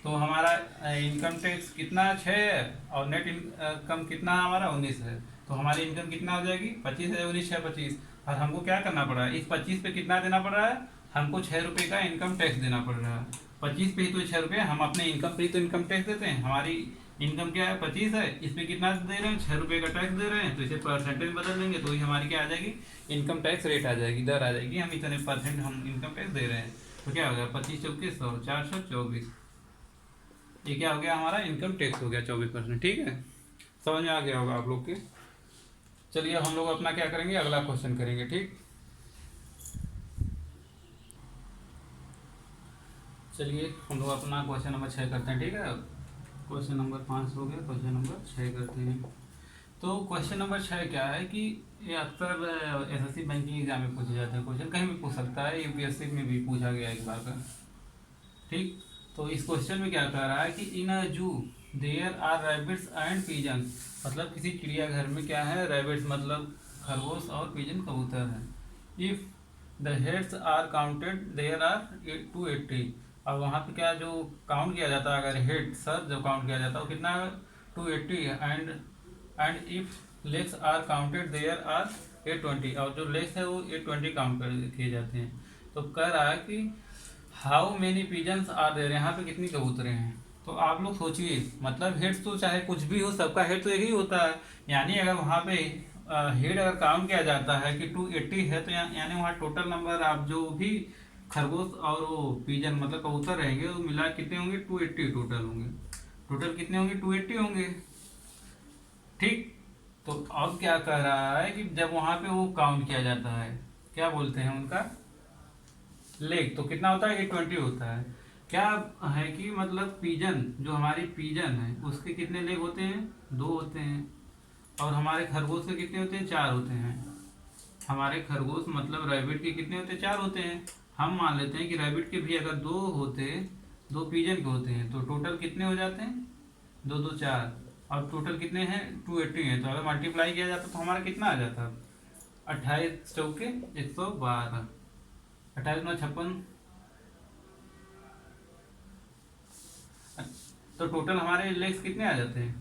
तो हमारा इनकम टैक्स कितना 6 है और नेट इनकम कितना हमारा 19 है। तो हमारी इनकम कितना हो जाएगी, 25 है, 19 है 25। और हमको क्या करना पड़ रहा है, इस 25 पे कितना देना पड़ रहा है, हमको 6 रुपये का इनकम टैक्स देना पड़ रहा है। 25 पे ही तो 6 रुपये, हम अपने इनकम पे ही तो इनकम टैक्स देते हैं। हमारी इनकम क्या है, 25 है, इस पे कितना दे रहे हैं, 6 रुपये का टैक्स दे रहे हैं। तो इसे परसेंटेज बदल देंगे तो ही हमारी क्या आ जाएगी, इनकम टैक्स रेट आ जाएगी, दर आ जाएगी, हम इतने % हम इनकम टैक्स दे रहे हैं। तो क्या हो गया, 25 चौके 100, 424, ये क्या हो गया, हमारा इनकम टैक्स हो गया 24%। ठीक है, समझ में आ गया होगा आप लोग के। चलिए अब हम लोग अपना क्या करेंगे, अगला क्वेश्चन करेंगे। ठीक, चलिए हम लोग अपना क्वेश्चन नंबर 6 करते हैं। ठीक है, क्वेश्चन नंबर 5 हो गया, क्वेश्चन नंबर 6 करते हैं। तो क्वेश्चन नंबर 6 क्या है कि ये अक्सर एसएससी बैंकिंग एग्जाम में पूछे जाते हैं क्वेश्चन, कहीं भी पूछ सकता है, यूपीएससी में भी पूछा गया एक बार का। ठीक, तो इस क्वेश्चन में क्या कह रहा है कि in a zoo there are rabbits and pigeons, मतलब किसी चिड़ियाघर में क्या है, रैबिट्स मतलब खरगोश और पिजन कबूतर है। If the heads are counted there are 280, और वहाँ पे क्या जो काउंट किया जाता है, अगर हेड सर जो काउंट किया जाता है वो कितना है, 280। And if legs are counted there are 820, और जो लेग्स है वो 820 काउंट कर किए जाते हैं। तो कह रहा है कि how many pigeons are there, यहाँ पे कितनी कबूतरें हैं। तो आप लोग सोचिए, मतलब हेड्स तो चाहे कुछ भी हो, सबका हेड तो एक ही होता है। यानी अगर वहाँ पे हेड अगर काउंट किया जाता है कि 280 है, तो यानी वहाँ टोटल नंबर आप जो भी खरगोश और वो पिजन मतलब कबूतर रहेंगे वो मिला कितने होंगे, 280 टोटल होंगे। टोटल कितने होंगे, 280 होंगे। ठीक, तो अब क्या कह रहा है कि जब वहाँ पे वो काउंट किया जाता है, क्या बोलते हैं उनका, लेग, तो कितना होता है, 820 होता है। क्या है कि मतलब पिजन, जो हमारी पिजन है उसके कितने लेग होते हैं, 2 होते हैं। और हमारे खरगोश के कितने होते हैं, 4 होते हैं। हमारे खरगोश मतलब रैबिट के कितने होते हैं, 4 होते हैं। हम मान लेते हैं कि रैबिट के भी अगर 2 होते, 2 पिजन के होते हैं, तो टोटल कितने हो जाते हैं, 2 2 4, और टोटल कितने हैं, 280 हैं। तो अगर मल्टीप्लाई किया जाता तो हमारा कितना आ जाता, 28 चौके 112, 28 9 56। तो टोटल हमारे लेग्स कितने आ जाते हैं,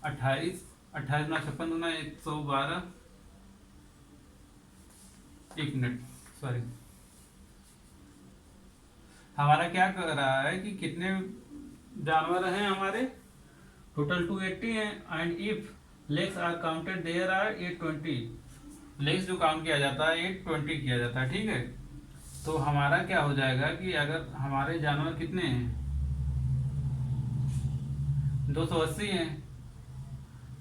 28, 28 9 56 दूना 112। एक मिनट, सॉरी, हमारा क्या कर रहा है कि कितने जानवर हैं हमारे, टोटल 280 हैं। And if legs are counted there are 820, legs जो काउंट किया जाता है 820 किया जाता है। ठीक है, तो हमारा क्या हो जाएगा कि अगर हमारे जानवर कितने हैं, 280 हैं,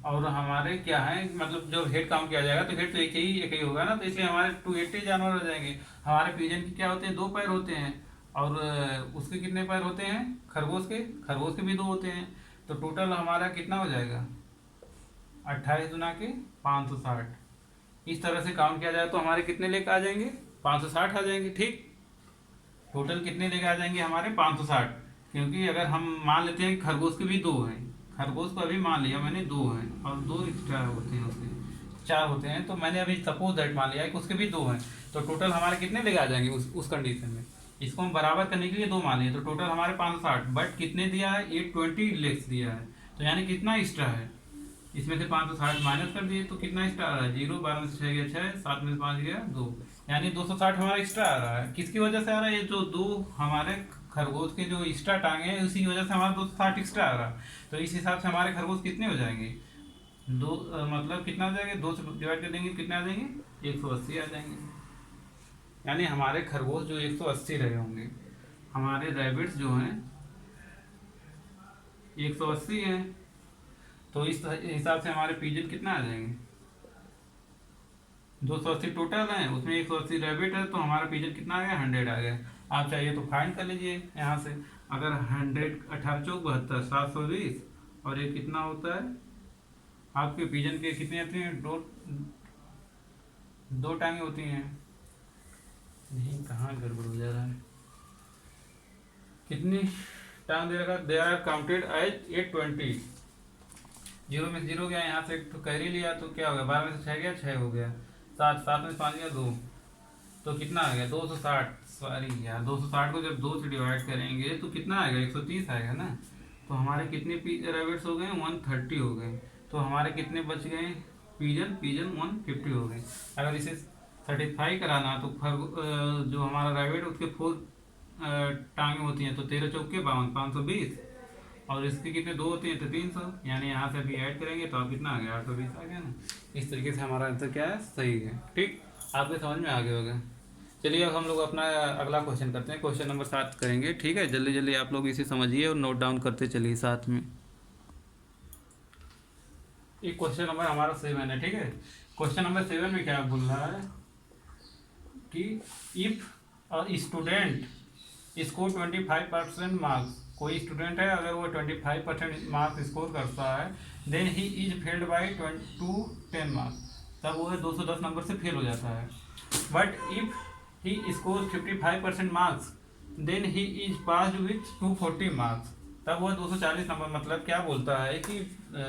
और हमारे क्या है, मतलब जब हेड काउंट किया जाएगा तो हेड तो एक ही होगा ना, तो इसलिए हमारे 280 जानवर हो जाएंगे। हमारे पिजन के क्या होते हैं, 2 पैर होते हैं, और उसके कितने पैर होते हैं, खरगोश के भी 2 होते हैं। तो टोटल हमारा कितना हो जाएगा, 28 गुना के 560। इस तरह से काउंट किया जाए तो हमारे कितने लेग आ जाएंगे, 560 आ जाएंगे। ठीक, टोटल कितने लेग आ जाएंगे हमारे, 560। क्योंकि अगर हम मान लेते हैं कि खरगोश के भी 2 हैं, खरगोश को अभी मान लिया मैंने 2 हैं, और 2 एक्स्ट्रा होते हैं उसके, 4 होते हैं। तो मैंने अभी सपोज दैट मान लिया कि उसके भी 2 हैं, तो टोटल हमारे कितने लेग आ जाएंगे उस कंडीशन में, इसको हम बराबर करने के लिए 2 मान लिए, तो टोटल हमारे 560, बट कितने दिया है, 820 लेक्स दिया है, तो यानी कितना एक्स्ट्रा है, इसमें से 560 माइनस कर दिए तो कितना एक्स्ट्रा आ रहा है, 0, 12 में से 6 गया 6, 7 में से 5 गया 2, यानी 260 हमारा एक्स्ट्रा आ रहा है। किसकी वजह से आ रहा है, ये जो दो हमारे खरगोश के जो एक्स्ट्रा टांगे हैं उसी की वजह से हमारा 260 एक्स्ट्रा आ रहा है। तो इस हिसाब से हमारे खरगोश कितने हो जाएंगे, मतलब कितना हो जाएंगे, 2 से डिवाइड कर देंगे कितने आ जाएंगे, 180 आ जाएंगे। यानी हमारे खरगोश जो 180 रहे होंगे, हमारे रैबिट्स जो हैं 180 हैं, तो इस हिसाब से हमारे पीजन कितना आ जाएंगे, 280 टोटल हैं, उसमें 180 रैबिट है, तो हमारा पीजन कितना आ गया, 100 आ गया। आप चाहिए तो फाइंड कर लीजिए यहाँ से, अगर 100 18 चौक 72 720, और ये कितना होता है आपके पीजन के, कितनी आती हैं, दो टांगे होती हैं, नहीं कहाँ गड़बड़ हो जा रहा है, कितनी टांग दे रखा, दे आर काउंटेड एज 820, 0 में 0 गया, यहाँ से तो कैरी लिया तो क्या हो गया, 12 में से 6 गया 6 हो गया, 7 में से 5 गया 2, तो कितना आ गया 260, सॉरी यार 260 को जब 2 से डिवाइड करेंगे तो कितना आएगा, 130 आएगा ना। तो हमारे कितने रैबिट्स हो गए, 130 हो गए, तो हमारे कितने बच गए, पीजन 150 हो गए। अगर इसे सर्टिफाई कराना तो जो हमारा रैबिट उसके 4 टांगे होती हैं, तो 13 चौके 52, 520, और इसके कितने 2 होते हैं तो 300, यानी यहाँ से अभी ऐड करेंगे तो आप कितना आ गया, 820 आ गया ना। इस तरीके से हमारा आंसर क्या है, सही है। ठीक, आपके समझ में आ गया होगा। चलिए अब हम लोग अपना अगला क्वेश्चन करते हैं, क्वेश्चन नंबर 7 करेंगे। ठीक है, जल्दी जल्दी आप लोग इसे समझिए और नोट डाउन करते चलिए साथ में। एक क्वेश्चन नंबर हमारा 7 है। ठीक है, क्वेश्चन नंबर 7 में क्या बोल रहा है कि इफ स्टूडेंट स्कोर 25% मार्क्स, कोई स्टूडेंट है अगर वो 25% मार्क्स स्कोर करता है, then he is failed by 10 marks, तब वो 210 नंबर से फेल हो जाता है। But if he score 55% marks, then he is passed with 240 marks, तब वह 240 नंबर, मतलब क्या बोलता है कि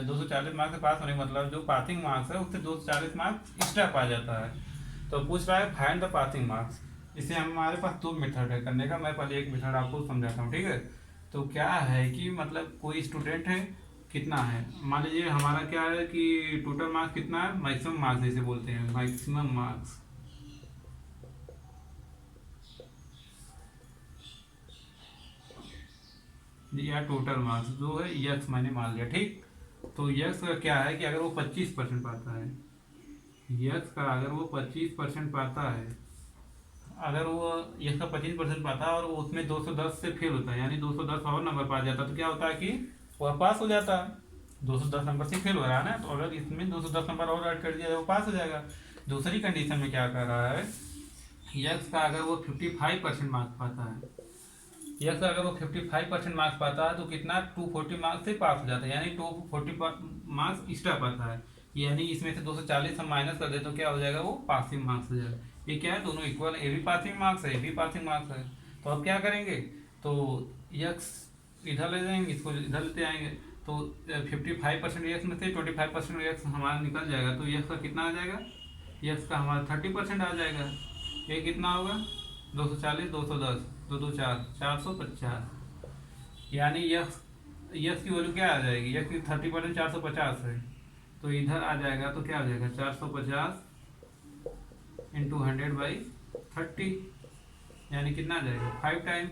240 मार्क्स से पास होने का मतलब जो पासिंग मार्क्स है उससे 240 मार्क्स एक्स्ट्रा पा जाता है। तो पूछ रहा है फाइंड द पासिंग मार्क्स। इसे हमारे पास 2 मेथड है करने का, मैं पहले एक मेथड आपको समझाता हूँ। ठीक है, तो क्या है कि मतलब कोई स्टूडेंट है, कितना है, मान लीजिए हमारा क्या है कि टोटल मार्क्स कितना है, मैक्सिमम मार्क्स जैसे बोलते हैं, मैक्सिमम मार्क्स या टोटल मार्क्स जो है यक्स मैंने मान लिया। ठीक, तो यक्स का क्या है कि अगर वो 25% पाता है, यक्स का अगर वो 25% पाता है, अगर वो यक्स का 25% पाता है और वो उसमें 210 से फेल होता है, यानी 210 और नंबर पा जाता है, तो क्या होता है कि वह पास हो जाता है। 210 नंबर से फेल हो रहा है ना, तो अगर इसमें 210 नंबर और ऐड कर दिया जाए वो पास हो जाएगा। दूसरी कंडीशन में क्या कर रहा है, यक्स का अगर वो 55% मार्क्स पाता है, यक्स का अगर वो 55% मार्क्स पाता है तो कितना 240 मार्क्स से पास हो जाता है, यानी 240 मार्क्स एक्स्ट्रा पाता है, यानी इसमें से 240 हम माइनस कर दे तो क्या हो जाएगा, वो पासिंग मार्क्स हो जाएगा। ये क्या है, दोनों इक्वल, ए भी पासिंग मार्क्स है, ए भी पासिंग मार्क्स है। तो अब क्या करेंगे, तो यक्स इधर ले जाएंगे, इसको इधर लेते आएंगे, तो 55% यक्स में से 25% यक्स हमारा निकल जाएगा, तो यक्स का कितना आ जाएगा, यक्स का हमारा 30% आ जाएगा। ये कितना होगा, 240 210 2 2 4 450, यानी यक्स की वैल्यू क्या आ जाएगी, यक्स की 30% 450 है, तो इधर आ जाएगा तो क्या आ जाएगा 450 इंटू 100/30, यानी कितना आ जाएगा 5 टाइम,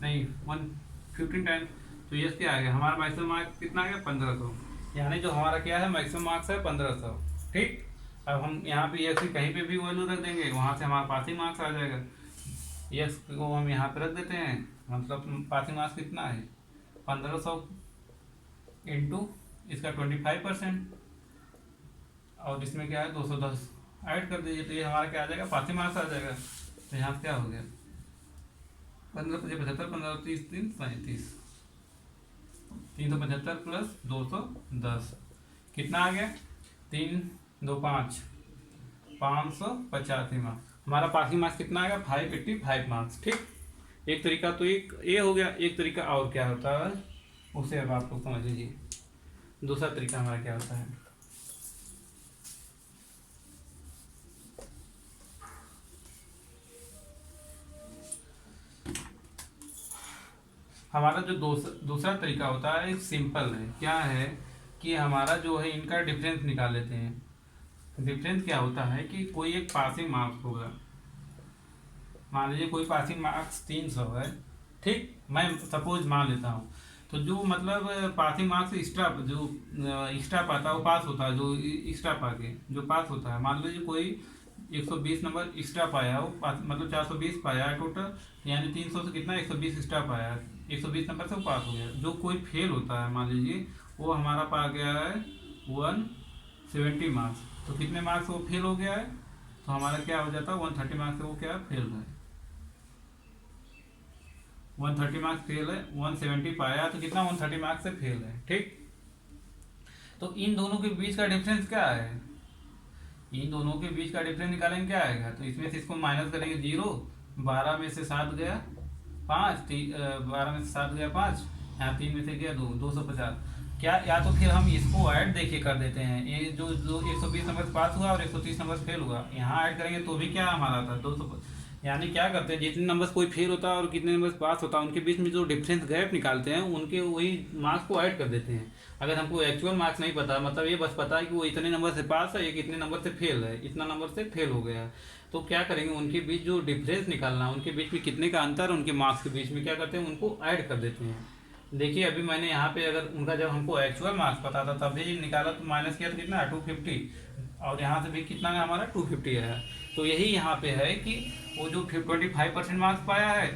नहीं 115 टाइम। तो यस क्या आ गया, हमारा मैक्सिमम मार्क्स कितना आ गया 1500, यानी जो हमारा क्या है मैक्सिमम मार्क्स है 1500। ठीक, अब हम यहाँ पे यस की कहीं पे भी वैल्यू रख देंगे, वहाँ से हमारा पासिंग मार्क्स आ जाएगा। यस को हम यहाँ पे रख देते हैं, मतलब पासिंग मार्क्स कितना है 1500 इंटू इसका 25%, और इसमें क्या है 210 ऐड कर दीजिए, तो ये हमारा क्या आ जाएगा, पासिंग मार्क्स आ जाएगा। तो यहाँ से क्या हो गया 15 × 75 15 30 3 37, 375 प्लस 210 कितना आ गया, 3 2 5 585 मार्क्स। हमारा पासिंग मार्क्स कितना आएगा 585 मार्क्स। ठीक, एक तरीका तो एक ये हो गया, एक तरीका और क्या होता है उसे अब आप लोग समझ लीजिए। दूसरा तरीका हमारा क्या होता है, हमारा जो दूसरा तरीका होता है सिंपल है। क्या है कि हमारा जो है इनका डिफरेंस निकाल लेते हैं। डिफरेंस क्या होता है कि कोई एक पासिंग मार्क्स होगा, मान लीजिए कोई पासिंग मार्क्स 300 है, ठीक, मैं सपोज मान लेता हूँ। तो जो मतलब पासिंग मार्क्स एक्स्ट्रा जो एक्स्ट्रा पाता है वो पास होता है, जो एक्स्ट्रा पा के जो पास होता है, मान लीजिए कोई 120 नंबर एक्स्ट्रा पाया, वो मतलब 420 पाया है टोटल, यानी 300 से कितना 120 एक्स्ट्रा पाया है, 120 नंबर से वो पास हो गया। जो कोई फेल होता है मान लीजिए वो हमारा पा गया है 170 मार्क्स, तो कितने मार्क्स वो फेल हो गया है, तो हमारा क्या हो जाता है 130 मार्क्स से वो क्या फेल है, 130 मार्क्स फेल है। 170 पाया तो कितना 130 मार्क्स से फेल है, ठीक। तो इन दोनों के बीच का डिफरेंस क्या है, इन दोनों के बीच का डिफरेंस निकालेंगे क्या आएगा, तो इसमें से इसको माइनस करेंगे 0, 12 में से 7 गया 5, 12 में से 7 गया 5, यहाँ 3 में से गया 2, 250। क्या, या तो फिर हम इसको ऐड देखिए कर देते हैं, ये जो जो 120 नंबर से पास हुआ और 130 नंबर से फेल हुआ, यहाँ ऐड करेंगे तो भी क्या हमारा था 200। यानी क्या करते हैं, जितने नंबर कोई फेल होता है और कितने नंबर पास होता है उनके बीच में जो डिफरेंस गैप निकालते हैं उनके वही मार्क्स को ऐड कर देते हैं। अगर हमको एक्चुअल मार्क्स नहीं पता, मतलब ये बस पता है कि वो इतने नंबर से पास है, ये कितने नंबर से फेल है, इतना नंबर से फेल हो गया है, तो क्या करेंगे उनके बीच जो डिफरेंस निकालना है, उनके बीच में कितने का अंतर है उनके मार्क्स के बीच में, क्या करते हैं उनको ऐड कर देते हैं। देखिए अभी मैंने यहाँ पे अगर उनका जब हमको एक्चुअल मार्क्स पता था तभी निकाला तो माइनस किया तो कितना 250, और यहाँ से भी कितना है हमारा 250 है। तो यही यहाँ पे है कि वो जो 25% मार्क्स पाया है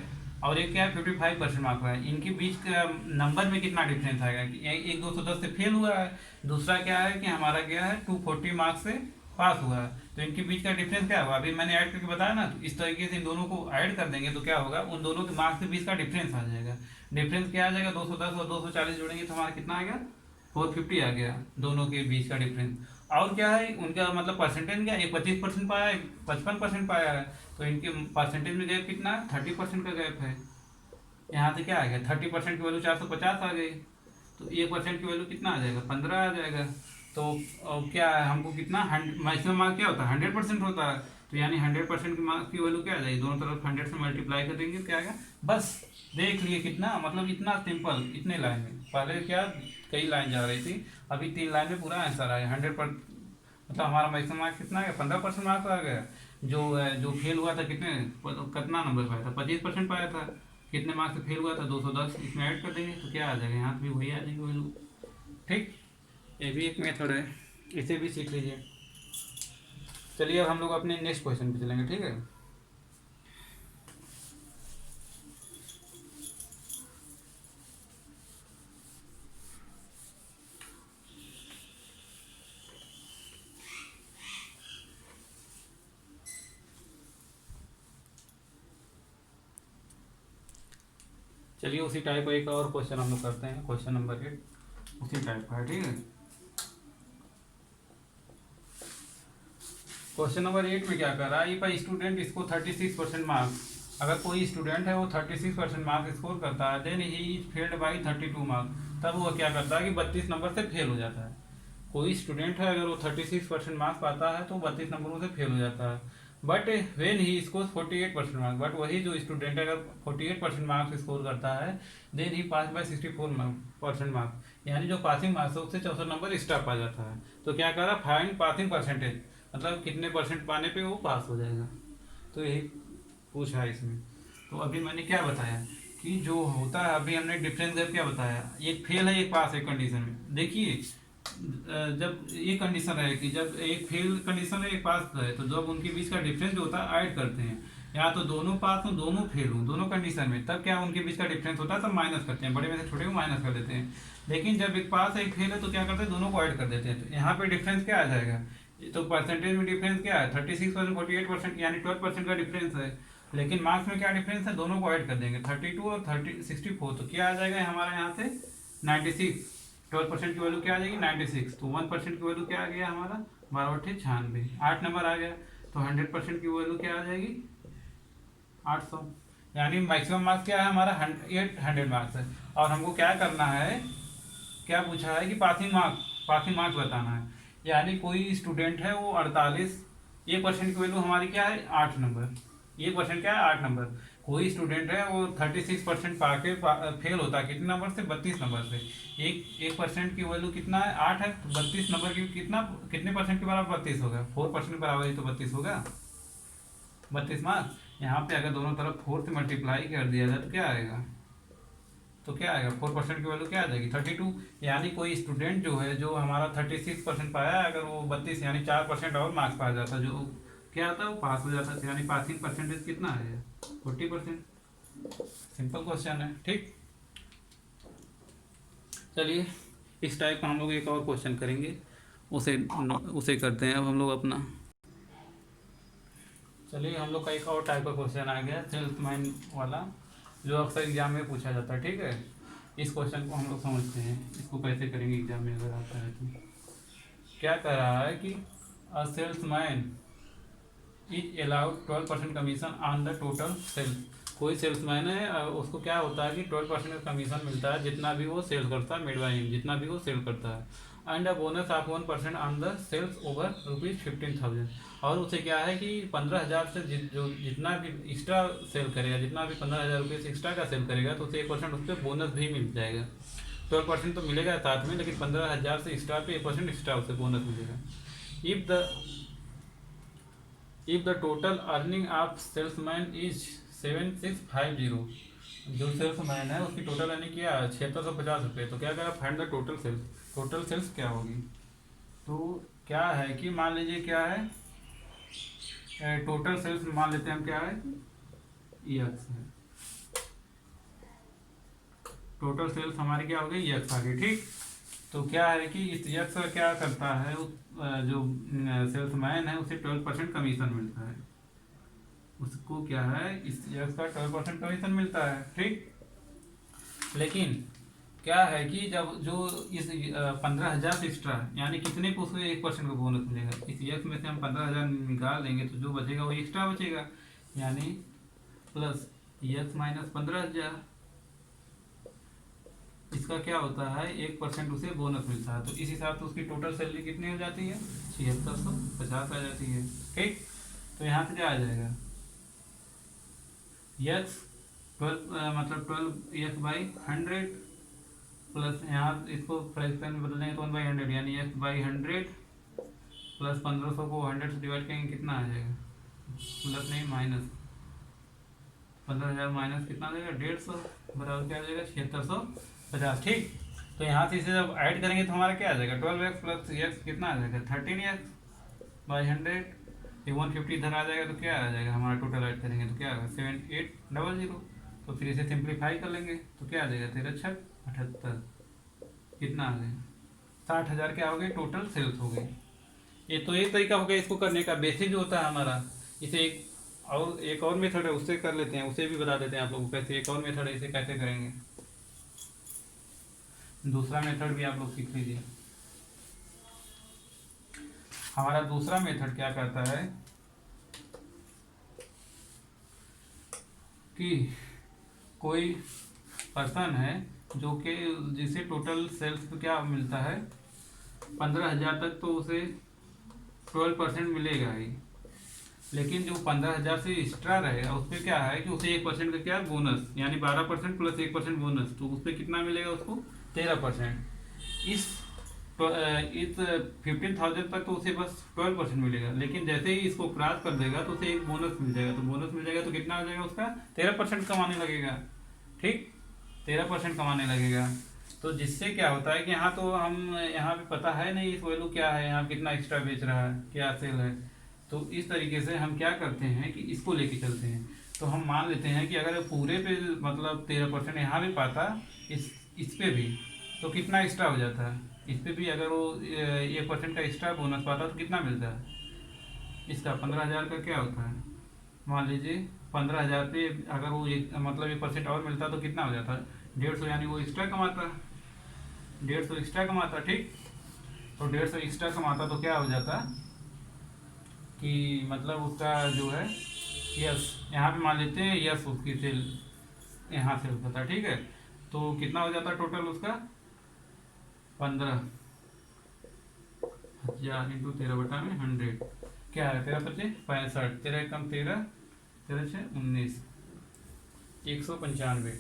और एक क्या है 55% मार्क्स पाया है, इनके बीच का नंबर में कितना डिफरेंस आएगा कि एक 210 से फेल हुआ है, दूसरा क्या है कि हमारा क्या है 240 मार्क्स से पास हुआ है, तो इनके बीच का डिफरेंस क्या होगा, अभी मैंने ऐड करके बताया ना, तो इस तरीके से इन दोनों को ऐड कर देंगे तो क्या होगा उन दोनों के मार्क्स के बीच का डिफरेंस आ जाएगा। डिफरेंस क्या आ जाएगा 210 और 240 जोड़ेंगे तो हमारा कितना आ गया 450 आ गया दोनों के बीच का डिफरेंस। और क्या है उनका मतलब परसेंटेज क्या, एक 25% पाया है, 55% पाया है, तो इनके परसेंटेज में गैप कितना है 30% का गैप है। यहाँ से क्या आ गया 30% की वैल्यू 450 आ गई, तो 1% की वैल्यू कितना आ जाएगा 15 आ जाएगा। तो क्या है हमको कितना मैक्सिमम मार्क क्या होता है 100% होता है, तो यानी 100% की मार्क्स की वैल्यू क्या आ जाएगी, दोनों तरफ 100 से मल्टीप्लाई कर देंगे क्या आएगा, बस देख लिए कितना, मतलब इतना सिंपल, इतने लाइन में। पहले क्या कई लाइन जा रही थी, अभी 3 लाइन में पूरा आंसर आया 100%, मतलब हमारा मैक्सिमम मार्क्स कितना आ गया 15% मार्क्स आ गया। जो फेल हुआ था कितना नंबर पाया था 25% पाया था, कितने मार्क्स से फेल हुआ था 210, इसमें ऐड कर देंगे तो क्या आ जाएगा यहाँ पे भी वही आ जाएगी वैल्यू, ठीक। ये भी एक मेथड है, इसे भी सीख लीजिए। चलिए अब हम लोग अपने नेक्स्ट क्वेश्चन पे चलेंगे, ठीक है। चलिए उसी टाइप का एक और क्वेश्चन हम लोग करते हैं, क्वेश्चन नंबर 8 उसी टाइप का है, ठीक है। क्वेश्चन नंबर 8 में क्या कर रहा है, इफ अ स्टूडेंट इसको 36% मार्क्स, अगर कोई स्टूडेंट है वो 36% मार्क्स स्कोर करता है, then he is failed by 32 marks, तब वो क्या करता है कि 32 नंबर से फेल हो जाता है। कोई स्टूडेंट है अगर वो 36% मार्क्स पाता है तो 32 नंबरों से फेल हो जाता है, but when he score 48% marks, but वही जो स्टूडेंट अगर 48% मार्क्स स्कोर करता है then he pass by 64% marks, यानी जो पासिंग मार्क्स है उससे 64 नंबर एक्स्ट्रा पा जाता है। तो क्या कह रहा है फाइंड पासिंग परसेंटेज, मतलब कितने परसेंट पाने पे वो पास हो जाएगा, तो यही पूछा है इसमें। तो अभी मैंने क्या बताया कि जो होता है, अभी हमने डिफरेंस गैप क्या बताया, एक फेल है एक पास है कंडीशन में। देखिए जब ये कंडीशन है कि जब एक फेल कंडीशन है एक पास है, तो जब उनके बीच का डिफरेंस जो होता है ऐड करते हैं, या तो दोनों पास हो दोनों फेल हो दोनों कंडीशन में, तब क्या उनके बीच का डिफरेंस होता है तब माइनस करते हैं, बड़े में से छोटे को माइनस कर देते हैं। लेकिन जब एक पास है एक फेल है तो क्या करते हैं दोनों को ऐड कर देते हैं, तो यहाँ पे डिफरेंस क्या आ जाएगा, तो परसेंटेज में डिफरेंस क्या है 36% 48%, यानी 12% का डिफरेंस है। लेकिन मार्क्स में क्या डिफरेंस है, दोनों को ऐड कर देंगे 32 और 64, तो क्या आ जाएगा हमारा यहाँ से 96, 12% की वैल्यू क्या आ जाएगी 96, तो 1% की वैल्यू क्या आ गया हमारा 1296, 8 नंबर आ गया, तो 100% की वैल्यू क्या आ जाएगी 800, यानी मैक्सिमम मार्क्स क्या है हमारा 800 मार्क्स है। और हमको क्या करना है, क्या पूछा है कि पासिंग मार्क्स बताना है, यानी कोई स्टूडेंट है वो 48, 1% की वैल्यू हमारी क्या है 8 नंबर, 1% क्या है 8 नंबर, कोई स्टूडेंट है वो 36% पाके फेल होता है, कितने नंबर से, 32 नंबर से। एक परसेंट की वैल्यू कितना है, 8 है, तो 32 नंबर की कितना, कितने परसेंट के बराबर 32 होगा, 4% के बराबर ही तो 32 होगा, 32 मार्क्स। यहाँ पे अगर दोनों तरफ 4 से मल्टीप्लाई कर दिया जाए तो क्या आएगा, तो क्या आएगा, 4% की वैल्यू क्या आ जाएगी, 32। यानी कोई स्टूडेंट जो है, जो हमारा 36% पाया, अगर वो 32 यानी 4% और मार्क्स पा जाता, जो क्या होता है, वो पास हो जाता है। यानी पासिंग परसेंटेज कितना है, 40%। सिंपल क्वेश्चन है, ठीक। चलिए इस टाइप का हम लोग एक और क्वेश्चन करेंगे, उसे उसे करते हैं अब हम लोग अपना। चलिए हम लोग का एक और टाइप का क्वेश्चन आ गया, सेल्समैन वाला, जो अक्सर एग्जाम में पूछा जाता है, ठीक है। इस क्वेश्चन को हम लोग समझते हैं, इसको कैसे करेंगे एग्जाम में अगर आता है तो। क्या कह रहा है कि a salesman is allowed 12% commission on the total sales. कोई सेल्समैन है, उसको क्या होता है कि 12% का कमीशन मिलता है जितना भी वो सेल करता है, मेड बाय हिम, जितना भी वो सेल करता है। And a bonus of 1% on the sales over ₹15,000। और उसे क्या है कि 15,000 से जो जितना भी एक्स्ट्रा सेल करेगा, जितना भी 15,000 रुपये से एक्स्ट्रा का सेल करेगा, तो उसे 1% उस पर बोनस भी मिल जाएगा। 12% तो मिलेगा साथ में, लेकिन 15,000 से एक्स्ट्रा पे 1% एक्स्ट्रा उसे बोनस मिलेगा। If the total earning of salesman is 7650, जो सेल्समैन है उसकी टोटल अर्निंग क्या है, 7650 रुपये। तो क्या करें, find the total sales. Total sales क्या होगी, तो क्या है कि मान लीजिए क्या है, टोटल सेल्स मान लेते हैं हम, क्या है, एक्स है। टोटल सेल्स हमारी क्या हो गई, एक्स आ गई, ठीक। तो क्या है कि इस एक्स का क्या करता है, जो सेल्समैन है उसे 12% कमीशन मिलता है, उसको क्या है, इस एक्स का 12% कमीशन मिलता है, ठीक। लेकिन क्या है कि जब जो इस 15,000 से एक्स्ट्रा, यानी कितने को उसको 1% का बोनस मिलेगा, इस एक्स में से हम 15,000 निकाल देंगे तो जो बचेगा वो एक्स्ट्रा बचेगा, यानी प्लस एक्स माइनस 15,000, इसका क्या होता है, 1% उसे बोनस मिलता है। तो इस हिसाब से उसकी टोटल सैलरी कितनी हो जाती है, 7650 आ जाती है, ठीक। तो यहाँ से क्या आ जाएगा, एक्स 12 मतलब 12x/100 प्लस, यहाँ इसको फ्रैक्शन में बदल देंगे तो 1/100, यानी x/100 प्लस 1500 को 100 से डिवाइड करेंगे, कितना आ जाएगा, प्लस नहीं माइनस, 15,000 माइनस कितना आ जाएगा, 150, बराबर क्या आ जाएगा, 7650, ठीक। तो यहाँ से इसे जब ऐड करेंगे तो हमारा क्या आ जाएगा, 12x प्लस x कितना आ जाएगा, 13x/100, ये 150 इधर आ जाएगा, तो क्या आ जाएगा हमारा, टोटल ऐड करेंगे तो क्या आएगा, 7800। तो फिर इसे सिंप्लीफाई कर लेंगे तो क्या आ जाएगा, 13×6=78, कितना आ गया, 60,000 क्या हो गए, टोटल सेल्स हो गई। ये तो एक तरीका हो गया इसको करने का, बेसिक जो होता है हमारा। इसे एक और मेथड है, उससे कर लेते हैं, उसे भी बता देते हैं आप लोगों को कैसे, एक और मेथड है, इसे कैसे करेंगे। दूसरा मेथड भी आप लोग सीख लीजिए। हमारा दूसरा मेथड क्या कहता है कि कोई पर्सन है जो कि जिसे टोटल सेल्स पे क्या मिलता है, 15,000 तक तो उसे 12% मिलेगा ही, लेकिन जो 15,000 से एक्स्ट्रा रहेगा उस पर क्या है कि उसे 1% का क्या बोनस, यानी 12% प्लस 1% बोनस, तो उस पर कितना मिलेगा उसको, 13%। इस 15,000 तक तो उसे बस 12% मिलेगा, लेकिन जैसे ही इसको क्रॉस कर देगा तो उसे एक बोनस मिल जाएगा, तो बोनस मिल जाएगा तो कितना आ जाएगा उसका, 13% कमाने लगेगा, ठीक, 13% कमाने लगेगा। तो जिससे क्या होता है कि यहाँ तो हम यहाँ पे पता है नहीं इस वैल्यू क्या है, यहाँ कितना एक्स्ट्रा बेच रहा है, क्या सेल है। तो इस तरीके से हम क्या करते हैं कि इसको लेके चलते हैं। तो हम मान लेते हैं कि अगर पूरे पे मतलब 13% यहाँ भी पाता, इस पे भी, तो कितना एक्स्ट्रा हो जाता है, इस पे भी अगर वो 1% का एक्स्ट्रा बोनस पाता तो कितना मिलता है, इसका 15,000 का क्या होता है, मान लीजिए 15,000 पे अगर वो मतलब 1% और मिलता तो कितना हो जाता है, 150, यानी वो एक्स्ट्रा कमाता, 150 एक्स्ट्रा कमाता, ठीक। तो 150 एक्स्ट्रा कमाता तो क्या हो जाता कि मतलब उसका जो है, यस, यहाँ पे मान लेते हैं यस, उसकी सेल यहाँ सेल होता है, ठीक है। तो कितना हो जाता है टोटल उसका, 15,000 इंटू 13/100, क्या है, 13×5=65, 13 कम 13, 13×6=19, 195।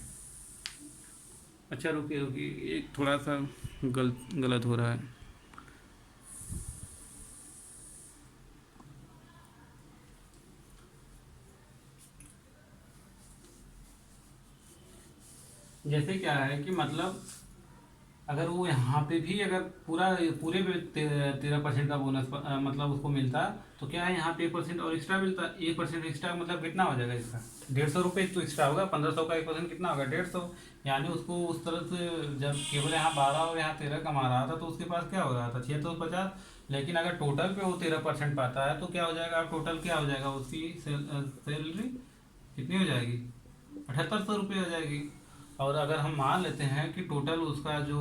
अच्छा रुकिए रुकिए, एक थोड़ा सा गलत हो रहा है। जैसे क्या है कि मतलब अगर वो यहाँ पे भी अगर पूरे पे 13% का बोनस मतलब उसको मिलता, तो क्या है यहाँ पे 1% और एक्स्ट्रा मिलता। 1% एक्स्ट्रा मतलब कितना हो जाएगा इसका? 150 रुपये तो एक्स्ट्रा होगा। 1500 का 1% कितना होगा? 150। यानी उसको उस तरह से जब केवल यहाँ 12 और यहाँ 13 कमा रहा था तो उसके पास क्या हो रहा था? 650। लेकिन अगर टोटल पे वो 13% पाता है तो क्या हो जाएगा? टोटल क्या हो जाएगा उसकी सैलरी कितनी हो जाएगी? 7800 रुपये हो जाएगी। और अगर हम मान लेते हैं कि टोटल उसका जो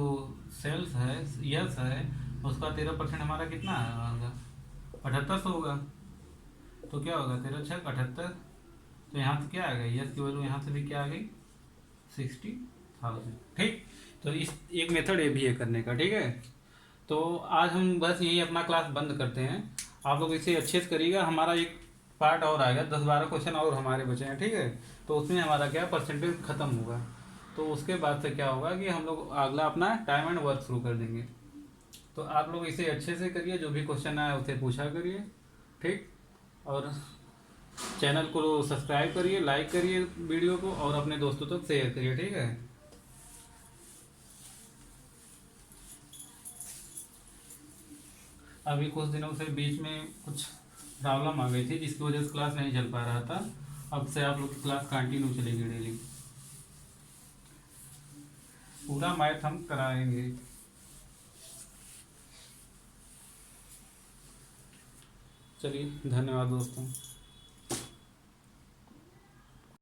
सेल्स है, यस है, उसका 13% हमारा कितना होगा? 7800 होगा। तो क्या होगा? 13×6 = 78। तो यहाँ से क्या आ गई? यस की वैल्यू यहाँ से भी क्या आ गई? 60,000। ठीक। तो इस एक मेथड ये भी है करने का। ठीक है। तो आज हम बस यही अपना क्लास बंद करते हैं। आप लोग इसे अच्छे से करिएगा। हमारा एक पार्ट और आएगा, 10-12 क्वेश्चन और हमारे बचे हैं। ठीक है। तो उसमें हमारा क्या परसेंटेज ख़त्म होगा। तो उसके बाद से क्या होगा कि हम लोग अगला अपना टाइम एंड वर्क शुरू कर देंगे। तो आप लोग इसे अच्छे से करिए, जो भी क्वेश्चन आए उसे पूछा करिए। ठीक। और चैनल को सब्सक्राइब करिए, लाइक करिए वीडियो को, और अपने दोस्तों तक शेयर करिए। ठीक है। अभी कुछ दिनों से बीच में कुछ प्रॉब्लम आ गई थी जिसकी वजह से क्लास नहीं चल पा रहा था। अब से आप लोग की क्लास कंटिन्यू चलेगी डेली। पूरा मैथ हम कराएंगे। चलिए, धन्यवाद दोस्तों।